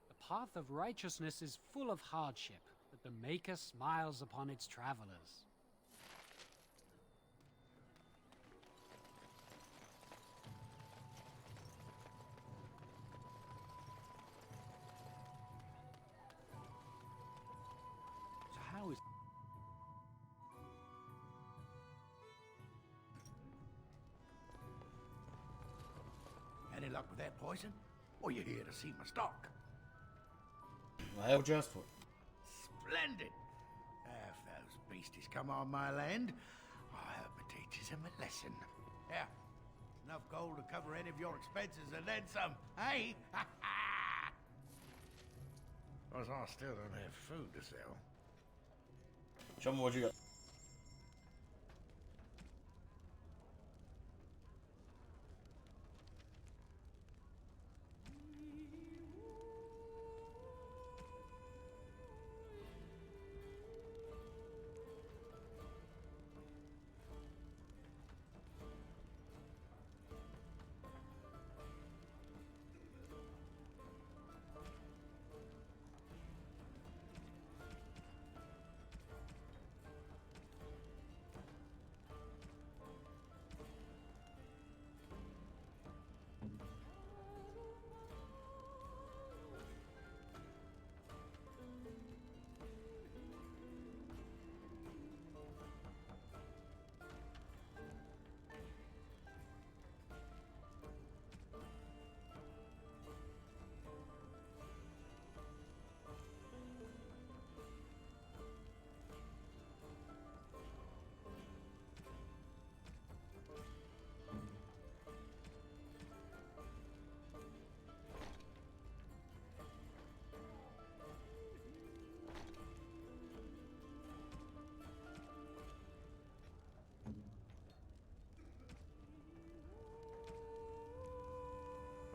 The path of righteousness is full of hardship, but the Maker smiles upon its travelers. So how is... Any luck with that poison? Or you here to see my stock? I have just for. Splendid! If those beasties come on my land, I hope it teaches them a lesson. Yeah, enough gold to cover any of your expenses and then some, hey? Because I still don't have food to sell. Show me what you got.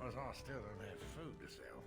Because I still don't have food to sell.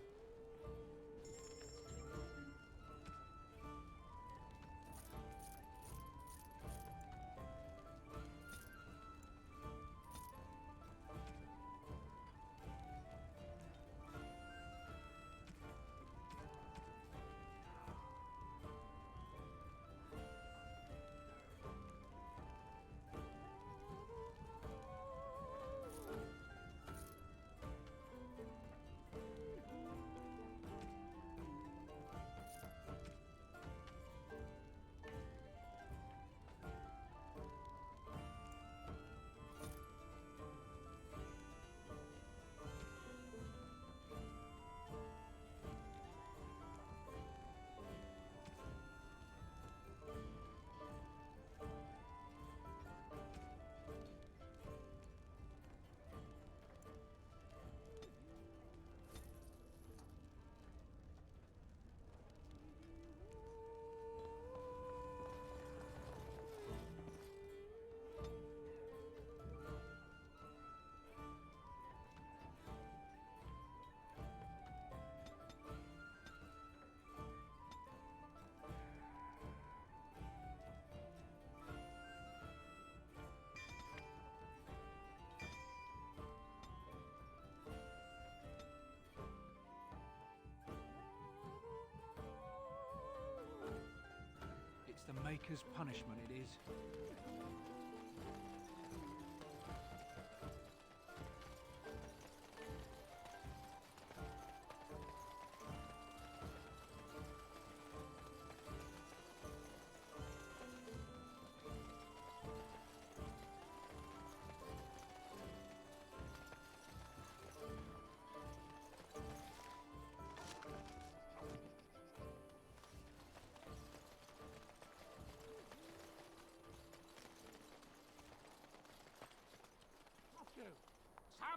Maker's punishment it is.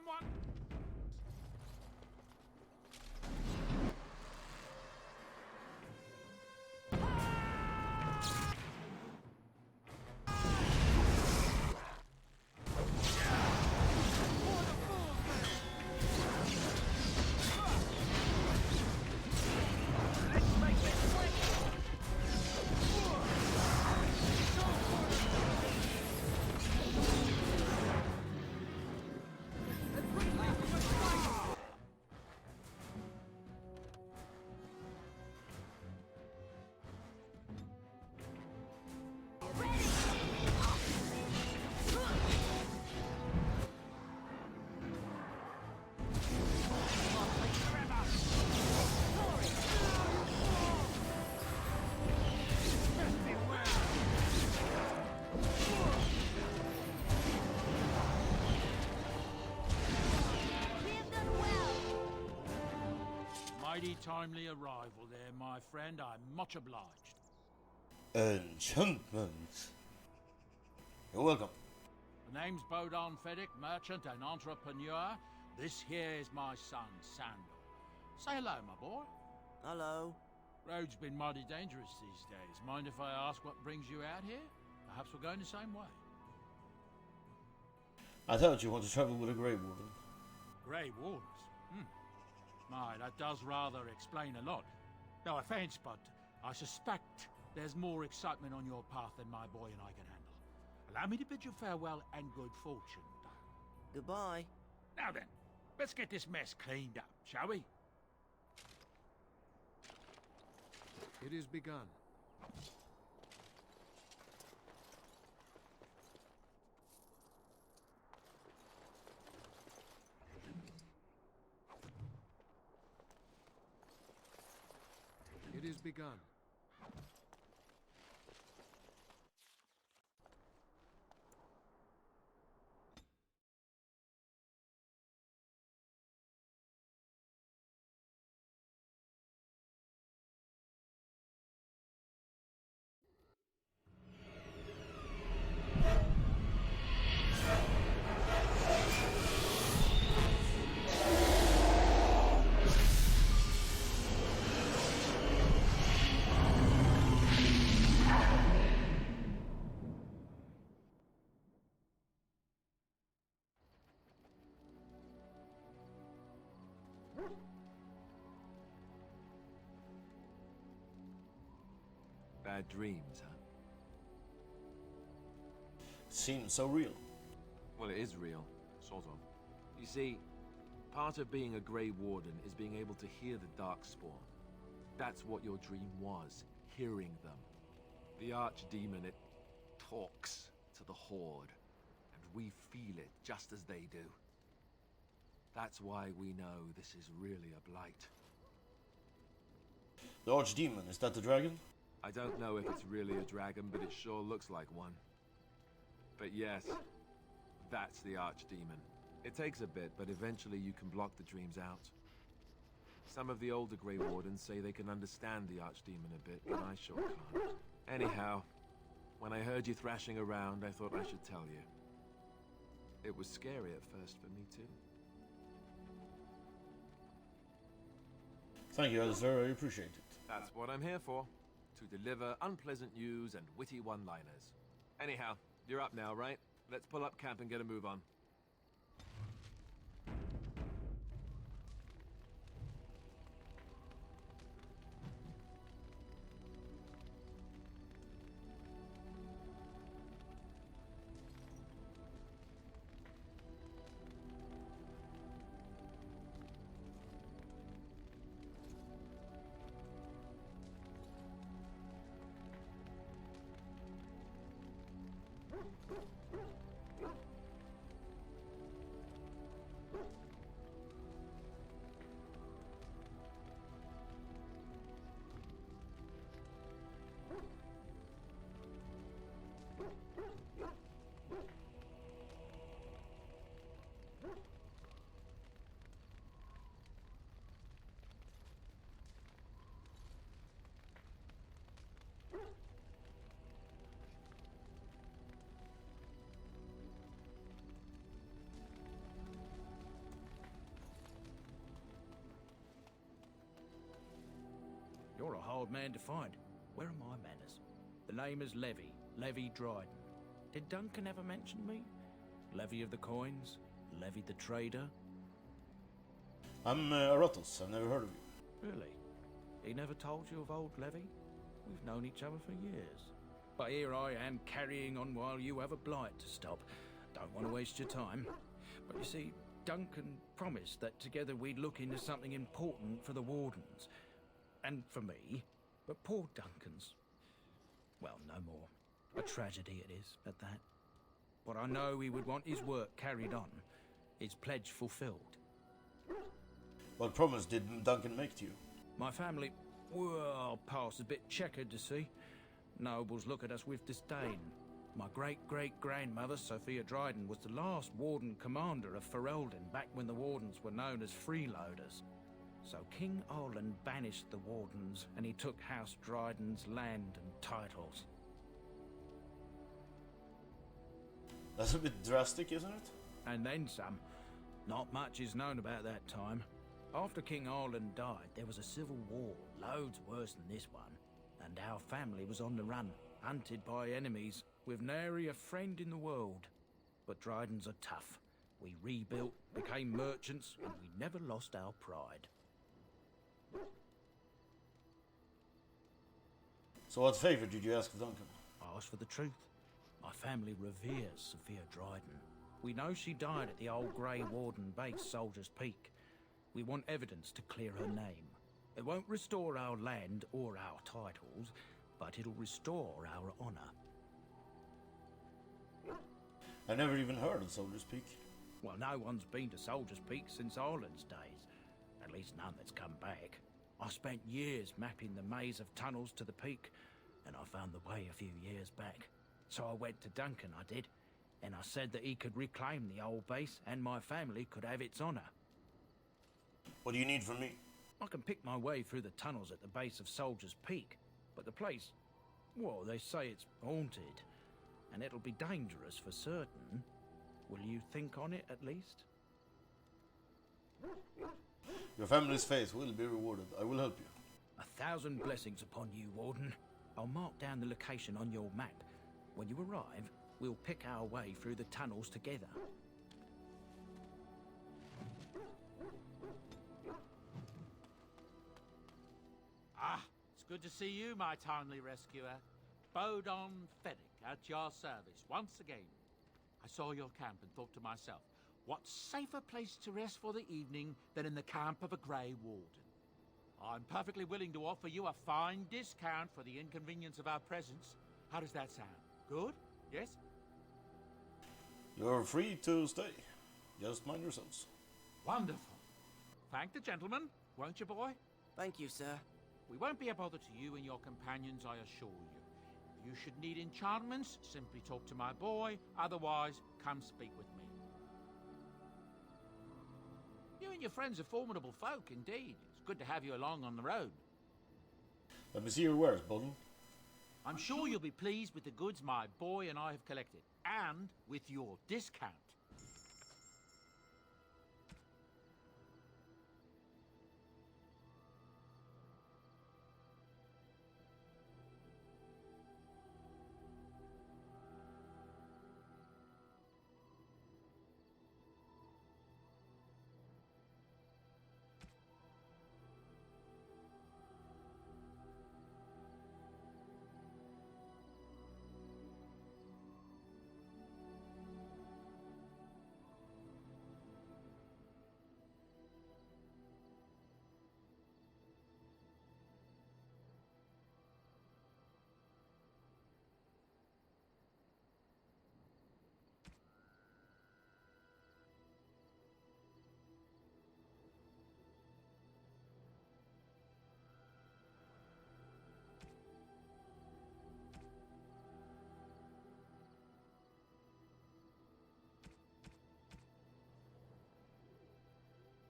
Someone! Mighty timely arrival there, my friend. I'm much obliged. Enchantment. You're welcome. The name's Bodon Feddick, merchant and entrepreneur. This here is my son, Sandor. Say hello, my boy. Hello. Road's been mighty dangerous these days. Mind if I ask what brings you out here? Perhaps we're going the same way. I thought you want to travel with a Grey Warden. Grey Wardens? My, that does rather explain a lot. No offense, but I suspect there's more excitement on your path than my boy and I can handle. Allow me to bid you farewell and good fortune. Goodbye. Now then, let's get this mess cleaned up, shall we? It is begun. It is begun. Bad dreams, huh? Seems so real. Well, it is real, sort of. You see, part of being a Grey Warden is being able to hear the Darkspawn. That's what your dream was, hearing them. The Archdemon, it talks to the Horde, and we feel it just as they do. That's why we know this is really a blight. The Archdemon, is that the dragon? I don't know if it's really a dragon, but it sure looks like one. But yes, that's the Archdemon. It takes a bit, but eventually you can block the dreams out. Some of the older Grey Wardens say they can understand the Archdemon a bit, but I sure can't. Anyhow, when I heard you thrashing around, I thought I should tell you. It was scary at first for me, too. Thank you, Alistair. I appreciate it. That's what I'm here for. To deliver unpleasant news and witty one-liners. Anyhow, you're up now, right? Let's pull up camp and get a move on. You're a hard man to find. Where are my manners? The name is Levy. Levy Dryden. Did Duncan ever mention me? Levy of the coins? Levy the trader? I'm Aratos. I've never heard of you. Really? He never told you of old Levy? We've known each other for years. But here I am carrying on while you have a blight to stop. Don't want to waste your time. But you see, Duncan promised that together we'd look into something important for the Wardens. And for me. But poor Duncan's... well, no more. A tragedy it is, at that. But I know he would want his work carried on. His pledge fulfilled. What promise did Duncan make to you? My family... well, past a bit checkered, to see. Nobles look at us with disdain. My great-great-grandmother, Sophia Dryden, was the last Warden commander of Ferelden back when the Wardens were known as freeloaders. So King Olin banished the Wardens, and he took House Dryden's land and titles. That's a bit drastic, isn't it? And then some. Not much is known about that time. After King Olin died, there was a civil war, loads worse than this one. And our family was on the run, hunted by enemies, with nary a friend in the world. But Drydens are tough. We rebuilt, became merchants, and we never lost our pride. So what favor did you ask of Duncan? I asked for the truth. My family reveres Sophia Dryden. We know she died at the old Grey Warden base, Soldier's Peak. We want evidence to clear her name. It won't restore our land or our titles, but it'll restore our honor. I never even heard of Soldier's Peak. Well, no one's been to Soldier's Peak since Ireland's days. At least none that's come back. I spent years mapping the maze of tunnels to the peak, and I found the way a few years back. So I went to Duncan, I did, and I said that he could reclaim the old base and my family could have its honor. What do you need from me? I can pick my way through the tunnels at the base of Soldier's Peak, but the place, well, they say it's haunted, and it'll be dangerous for certain. Will you think on it at least? Your family's faith will be rewarded. I will help you. 1,000 blessings upon you, Warden. I'll mark down the location on your map. When you arrive, we'll pick our way through the tunnels together. Ah, it's good to see you, my timely rescuer. Bodon Fennick, at your service once again. I saw your camp and thought to myself, what safer place to rest for the evening than in the camp of a Grey Warden? I'm perfectly willing to offer you a fine discount for the inconvenience of our presence. How does that sound? Good? Yes? You're free to stay. Just mind yourselves. Wonderful. Thank the gentleman, won't you, boy? Thank you, sir. We won't be a bother to you and your companions, I assure you. If you should need enchantments, simply talk to my boy. Otherwise, come speak with me. You and your friends are formidable folk, indeed. It's good to have you along on the road. Let me see your wares, Bolton. I'm sure you'll be pleased with the goods my boy and I have collected, and with your discount.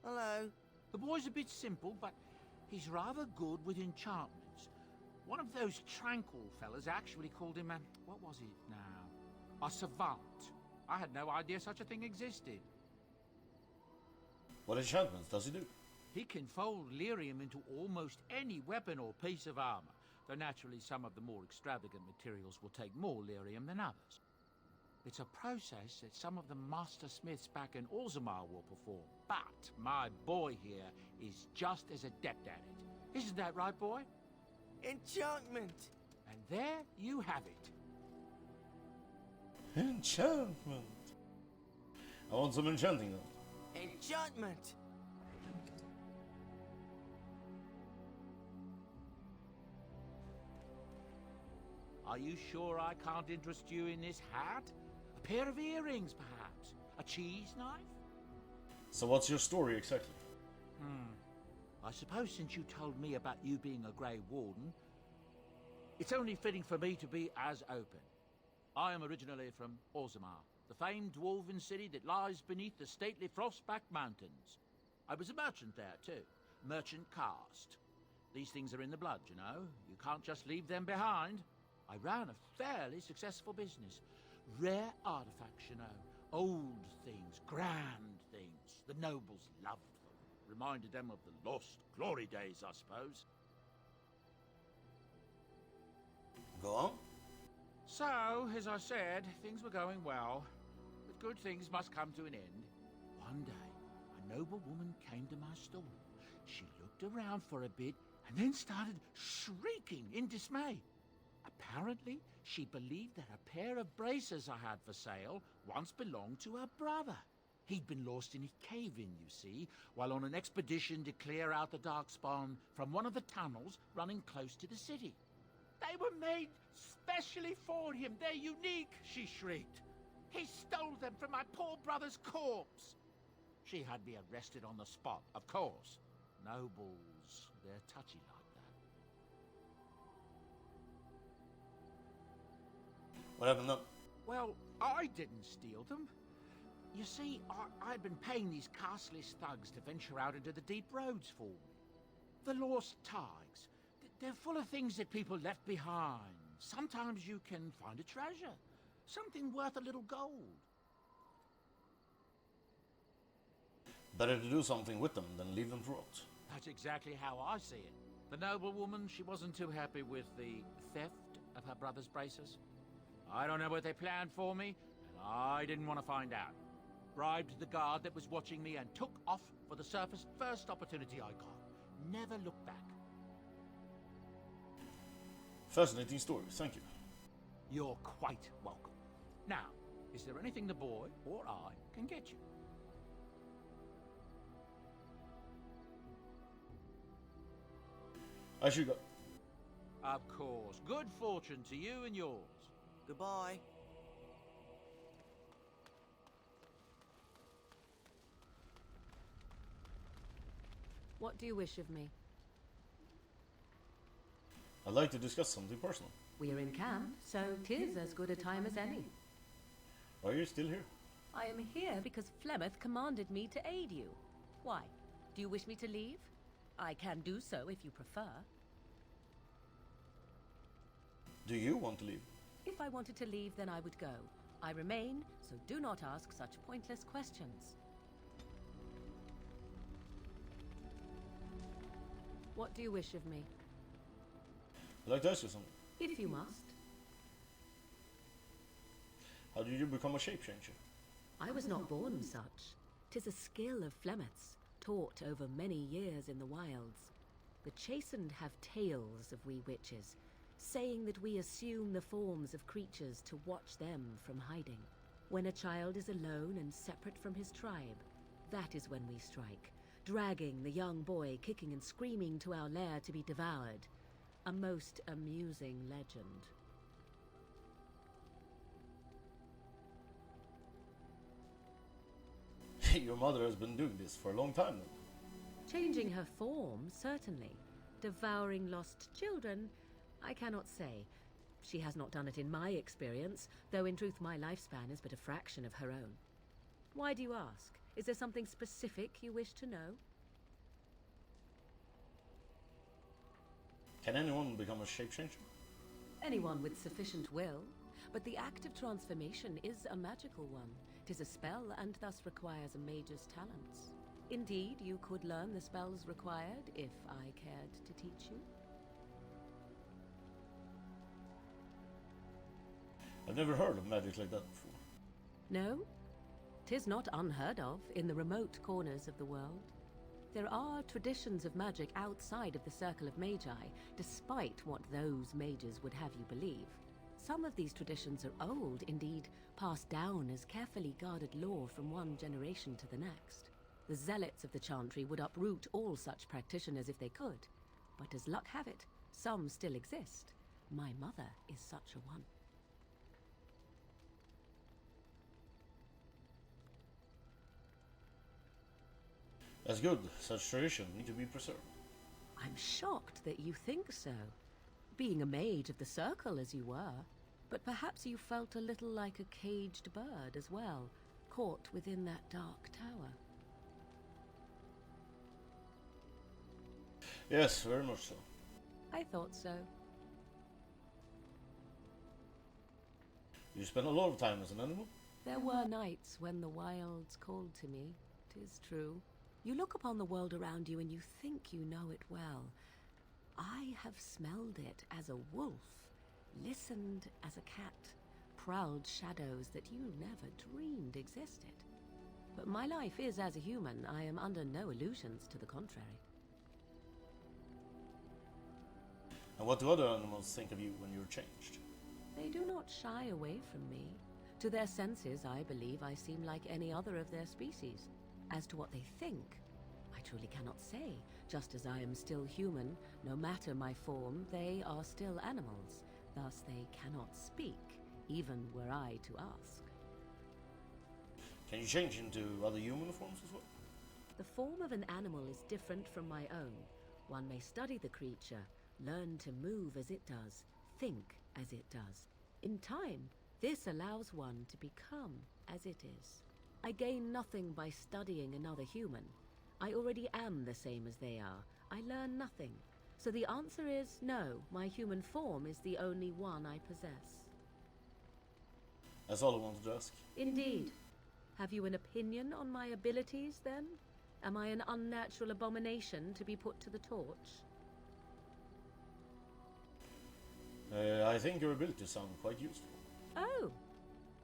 Hello. The boy's a bit simple, but he's rather good with enchantments. One of those tranquil fellas actually called him a... what was it now? A savant. I had no idea such a thing existed. What enchantments does he do? He can fold lyrium into almost any weapon or piece of armor, though naturally some of the more extravagant materials will take more lyrium than others. It's a process that some of the master smiths back in Orzammar will perform, but my boy here is just as adept at it. Isn't that right, boy? Enchantment! And there you have it. Enchantment! I want some enchanting then. Enchantment! Are you sure I can't interest you in this hat? A pair of earrings, perhaps? A cheese knife? So what's your story exactly? I suppose since you told me about you being a Grey Warden, it's only fitting for me to be as open. I am originally from Orzammar, the famed dwarven city that lies beneath the stately Frostback Mountains. I was a merchant there, too. Merchant caste. These things are in the blood, you know. You can't just leave them behind. I ran a fairly successful business. Rare artifacts, you know. Old things, grand things. The nobles loved them. Reminded them of the lost glory days, I suppose. Go on. So, as I said, things were going well. But good things must come to an end. One day, a noble woman came to my stall. She looked around for a bit and then started shrieking in dismay. Apparently, she believed that a pair of braces I had for sale once belonged to her brother. He'd been lost in a cave-in, you see, while on an expedition to clear out the Darkspawn from one of the tunnels running close to the city. They were made specially for him. They're unique, she shrieked. He stole them from my poor brother's corpse. She had me arrested on the spot, of course. Nobles, they're touchy like that. What happened then? Well, I didn't steal them. You see, I'd been paying these castless thugs to venture out into the deep roads for me. The lost tigers. They're full of things that people left behind. Sometimes you can find a treasure. Something worth a little gold. Better to do something with them than leave them to rot. That's exactly how I see it. The noble woman, she wasn't too happy with the theft of her brother's braces. I don't know what they planned for me, and I didn't want to find out. Bribed the guard that was watching me and took off for the surface first opportunity I got. Never looked back. Fascinating story, thank you. You're quite welcome. Now, is there anything the boy or I can get you? I should go. Of course. Good fortune to you and yours. Goodbye. What do you wish of me? I'd like to discuss something personal. We're in camp, so 'tis as good a time as any. Why are you still here? I am here because Flemeth commanded me to aid you. Why? Do you wish me to leave? I can do so if you prefer. Do you want to leave? If I wanted to leave, then I would go. I remain, so do not ask such pointless questions. What do you wish of me? I'd like to ask you something. If you must. How did you become a shape-changer? I was not born such. 'Tis a skill of Flemeth's, taught over many years in the wilds. The chastened have tales of we witches, saying that we assume the forms of creatures to watch them from hiding. When a child is alone and separate from his tribe, that is when we strike, dragging the young boy kicking and screaming to our lair to be devoured. A most amusing legend. Your mother has been doing this for a long time now. Changing her form, certainly. Devouring lost children, I cannot say. She has not done it in my experience, though in truth my lifespan is but a fraction of her own. Why do you ask? Is there something specific you wish to know? Can anyone become a shape-changer? Anyone with sufficient will. But the act of transformation is a magical one. 'Tis a spell and thus requires a mage's talents. Indeed, you could learn the spells required if I cared to teach you. I've never heard of magic like that before. No? 'Tis not unheard of in the remote corners of the world. There are traditions of magic outside of the Circle of Magi, despite what those mages would have you believe. Some of these traditions are old, indeed, passed down as carefully guarded lore from one generation to the next. The zealots of the Chantry would uproot all such practitioners if they could, but as luck have it, some still exist. My mother is such a one. That's good. Such traditions need to be preserved. I'm shocked that you think so. Being a mage of the Circle as you were, but perhaps you felt a little like a caged bird as well, caught within that dark tower. Yes, very much so. I thought so. You spend a lot of time as an animal? There were nights when the wilds called to me, 'tis true. You look upon the world around you and you think you know it well. I have smelled it as a wolf, listened as a cat, prowled shadows that you never dreamed existed. But my life is as a human. I am under no illusions to the contrary. And what do other animals think of you when you're changed? They do not shy away from me. To their senses, I believe I seem like any other of their species. As to what they think, I truly cannot say. Just as I am still human, no matter my form, they are still animals. Thus they cannot speak, even were I to ask. Can you change into other human forms as well? The form of an animal is different from my own. One may study the creature, learn to move as it does, think as it does. In time, this allows one to become as it is. I gain nothing by studying another human. I already am the same as they are. I learn nothing. So the answer is no, my human form is the only one I possess. That's all I wanted to ask. Indeed. Have you an opinion on my abilities, then? Am I an unnatural abomination to be put to the torch? I think your abilities sound quite useful. Oh,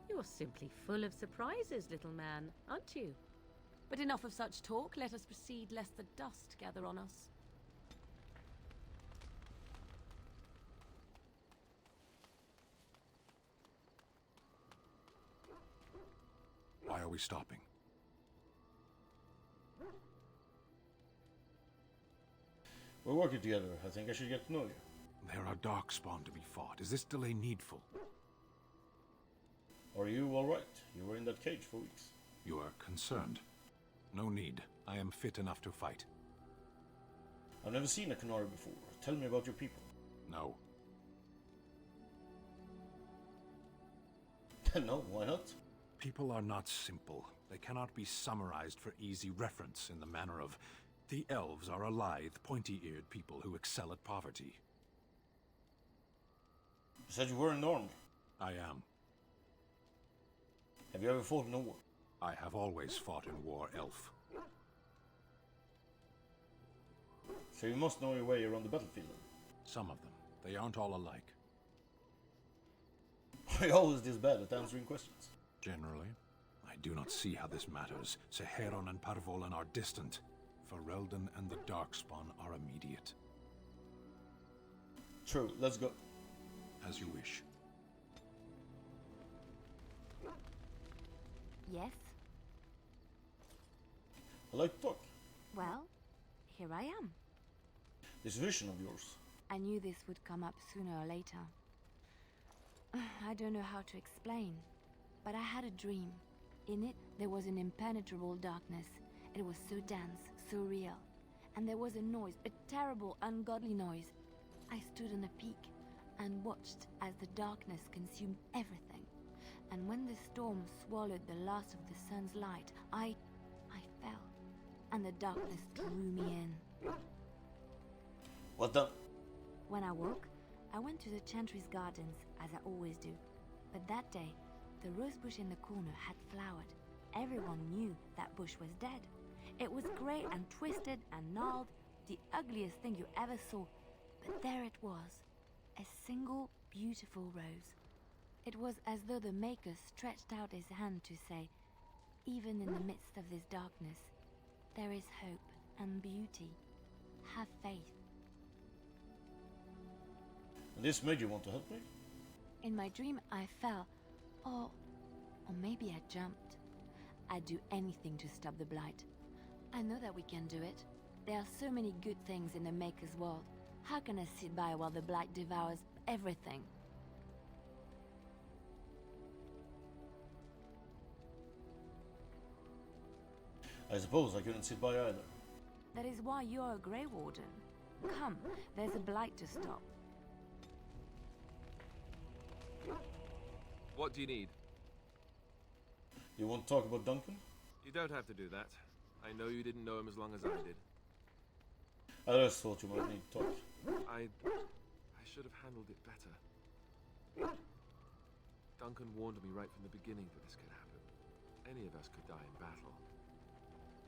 you're simply full of surprises, little man, aren't you? But enough of such talk. Let us proceed, lest the dust gather on us. Why are we stopping? We're working together. I think I should get to know you. There are darkspawn to be fought. Is this delay needful? Are you all right? You were in that cage for weeks. You are concerned. No need. I am fit enough to fight. I've never seen a Canary before. Tell me about your people. No. No, why not? People are not simple. They cannot be summarized for easy reference in the manner of the elves are a lithe, pointy-eared people who excel at poverty. You said you weren't armed. I am. Have you ever fought in a war? I have always fought in war, elf. So you must know your way around the battlefield then? Some of them. They aren't all alike. Are you always this bad at answering questions? Generally. I do not see how this matters. Seheron and Parvolan are distant. Ferelden and the Darkspawn are immediate. True, let's go. As you wish. Yes? I like to talk. Well, here I am. This vision of yours. I knew this would come up sooner or later. I don't know how to explain, but I had a dream. In it, there was an impenetrable darkness. It was so dense, so real. And there was a noise, a terrible, ungodly noise. I stood on a peak and watched as the darkness consumed everything. And when the storm swallowed the last of the sun's light, I and the darkness drew me in. What the? When I woke, I went to the Chantry's gardens, as I always do. But that day, the rosebush in the corner had flowered. Everyone knew that bush was dead. It was grey and twisted and gnarled, the ugliest thing you ever saw. But there it was, a single beautiful rose. It was as though the Maker stretched out his hand to say, even in the midst of this darkness, there is hope and beauty. Have faith. This made you want to help me? In my dream, I fell, or maybe I jumped. I'd do anything to stop the Blight. I know that we can do it. There are so many good things in the Maker's world. How can I sit by while the Blight devours everything? I suppose I couldn't sit by either. That is why you're a Grey Warden. Come, there's a Blight to stop. What do you need? You want to talk about Duncan? You don't have to do that. I know you didn't know him as long as I did. I just thought you might need to talk. I should have handled it better. Duncan warned me right from the beginning that this could happen. Any of us could die in battle.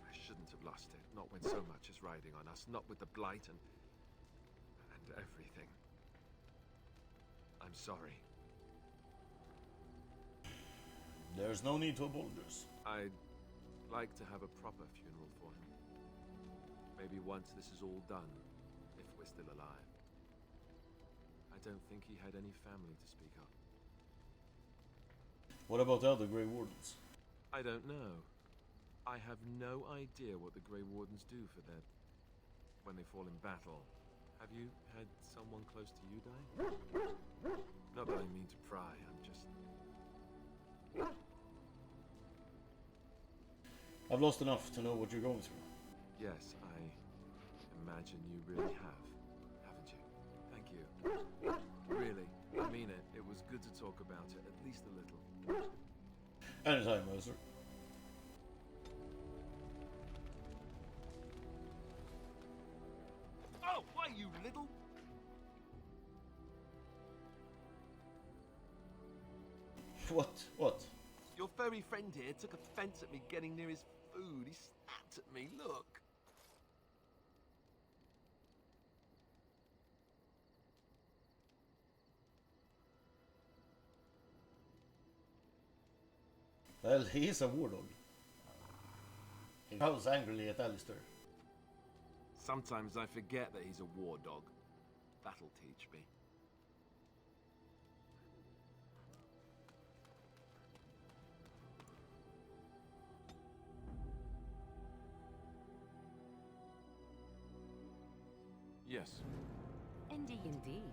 I shouldn't have lost it, not when so much is riding on us, not with the Blight and everything. I'm sorry. There's no need to apologize. I'd like to have a proper funeral for him. Maybe once this is all done, if we're still alive. I don't think he had any family to speak of. What about the other Grey Wardens? I don't know. I have no idea what the Grey Wardens do for their... when they fall in battle. Have you had someone close to you die? Not that I mean to pry, I'm just... I've lost enough to know what you're going through. Yes, I imagine you really have, haven't you? Thank you. Really, I mean it. It was good to talk about it, at least a little. Anytime, Mercer. Oh, why, you little... What? Your furry friend here took offense at me getting near his food. He snapped at me, look. Well, he is a war dog. He growls angrily at Alistair. Sometimes I forget that he's a war dog. That'll teach me. Yes. Indeed.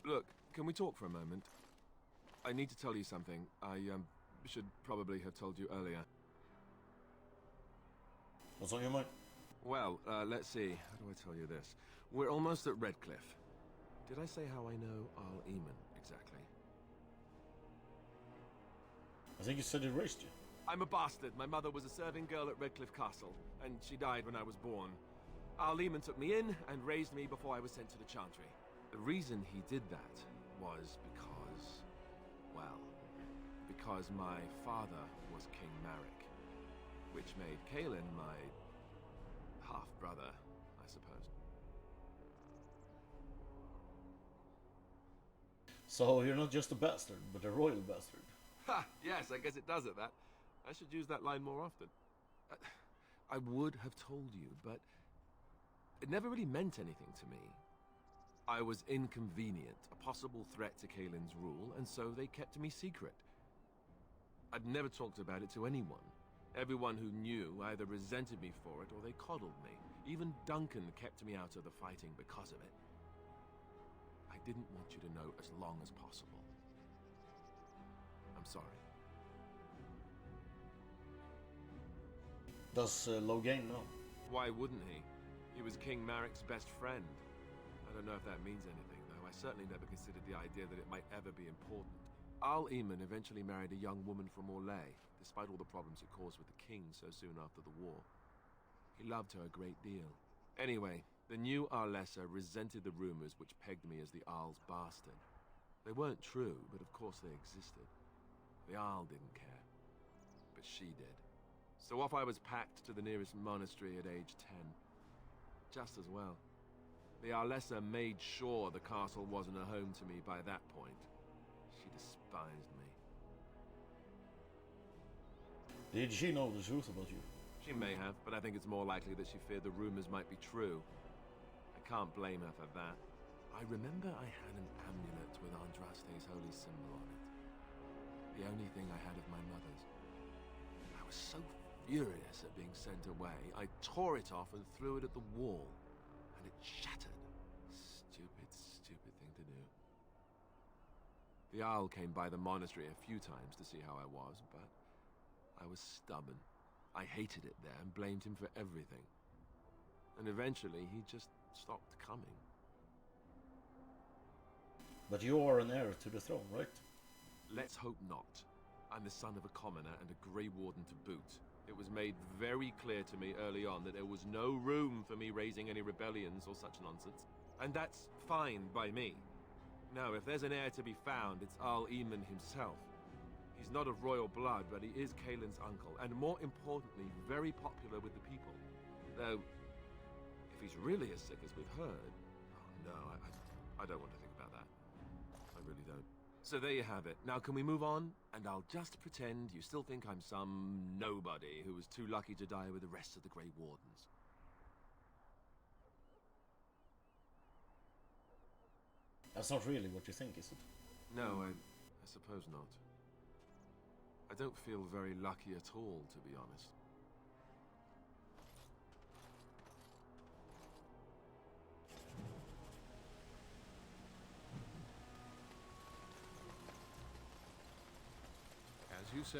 Look, can we talk for a moment? I need to tell you something. I should probably have told you earlier. What's on your mind? Well, let's see. How do I tell you this? We're almost at Redcliffe. Did I say how I know Arl Eamon exactly? I think you said he raised you. I'm a bastard. My mother was a serving girl at Redcliffe Castle, and she died when I was born. Arl Eamon took me in and raised me before I was sent to the Chantry. The reason he did that was because my father was King Marek, which made Kaelin my half-brother, I suppose. So you're not just a bastard, but a royal bastard. Ha! Yes, I guess it does at that. I should use that line more often. I would have told you, but it never really meant anything to me. I was inconvenient, a possible threat to Kaelin's rule, and so they kept me secret. I'd never talked about it to anyone. Everyone who knew either resented me for it or they coddled me. Even Duncan kept me out of the fighting because of it. I didn't want you to know as long as possible. I'm sorry. Does Loghain know? Why wouldn't he? He was King Maric's best friend. I don't know if that means anything, though. I certainly never considered the idea that it might ever be important. Al-Eamon eventually married a young woman from Orlais, despite all the problems it caused with the king so soon after the war. He loved her a great deal. Anyway, the new Arlessa resented the rumors which pegged me as the Arl's bastard. They weren't true, but of course they existed. The Arl didn't care, but she did. So off I was packed to the nearest monastery at age 10. Just as well. The Arlessa made sure the castle wasn't a home to me by that point. She despised me. Did she know the truth about you? She may have, but I think it's more likely that she feared the rumors might be true. I can't blame her for that. I remember I had an amulet with Andraste's holy symbol on it. The only thing I had of my mother's. I was so furious at being sent away, I tore it off and threw it at the wall. And it shattered. Stupid, stupid thing to do. The Owl came by the monastery a few times to see how I was, but I was stubborn. I hated it there and blamed him for everything. And eventually, he just stopped coming. But you are an heir to the throne, right? Let's hope not. I'm the son of a commoner and a Grey Warden to boot. It was made very clear to me early on that there was no room for me raising any rebellions or such nonsense. And that's fine by me. Now, if there's an heir to be found, it's Al-Eamon himself. He's not of royal blood, but he is Kaelin's uncle, and more importantly, very popular with the people. Though, if he's really as sick as we've heard... Oh no, I don't want to think about that. I really don't. So there you have it. Now can we move on? And I'll just pretend you still think I'm some nobody who was too lucky to die with the rest of the Grey Wardens. That's not really what you think, is it? No, I suppose not. I don't feel very lucky at all, to be honest. As you say.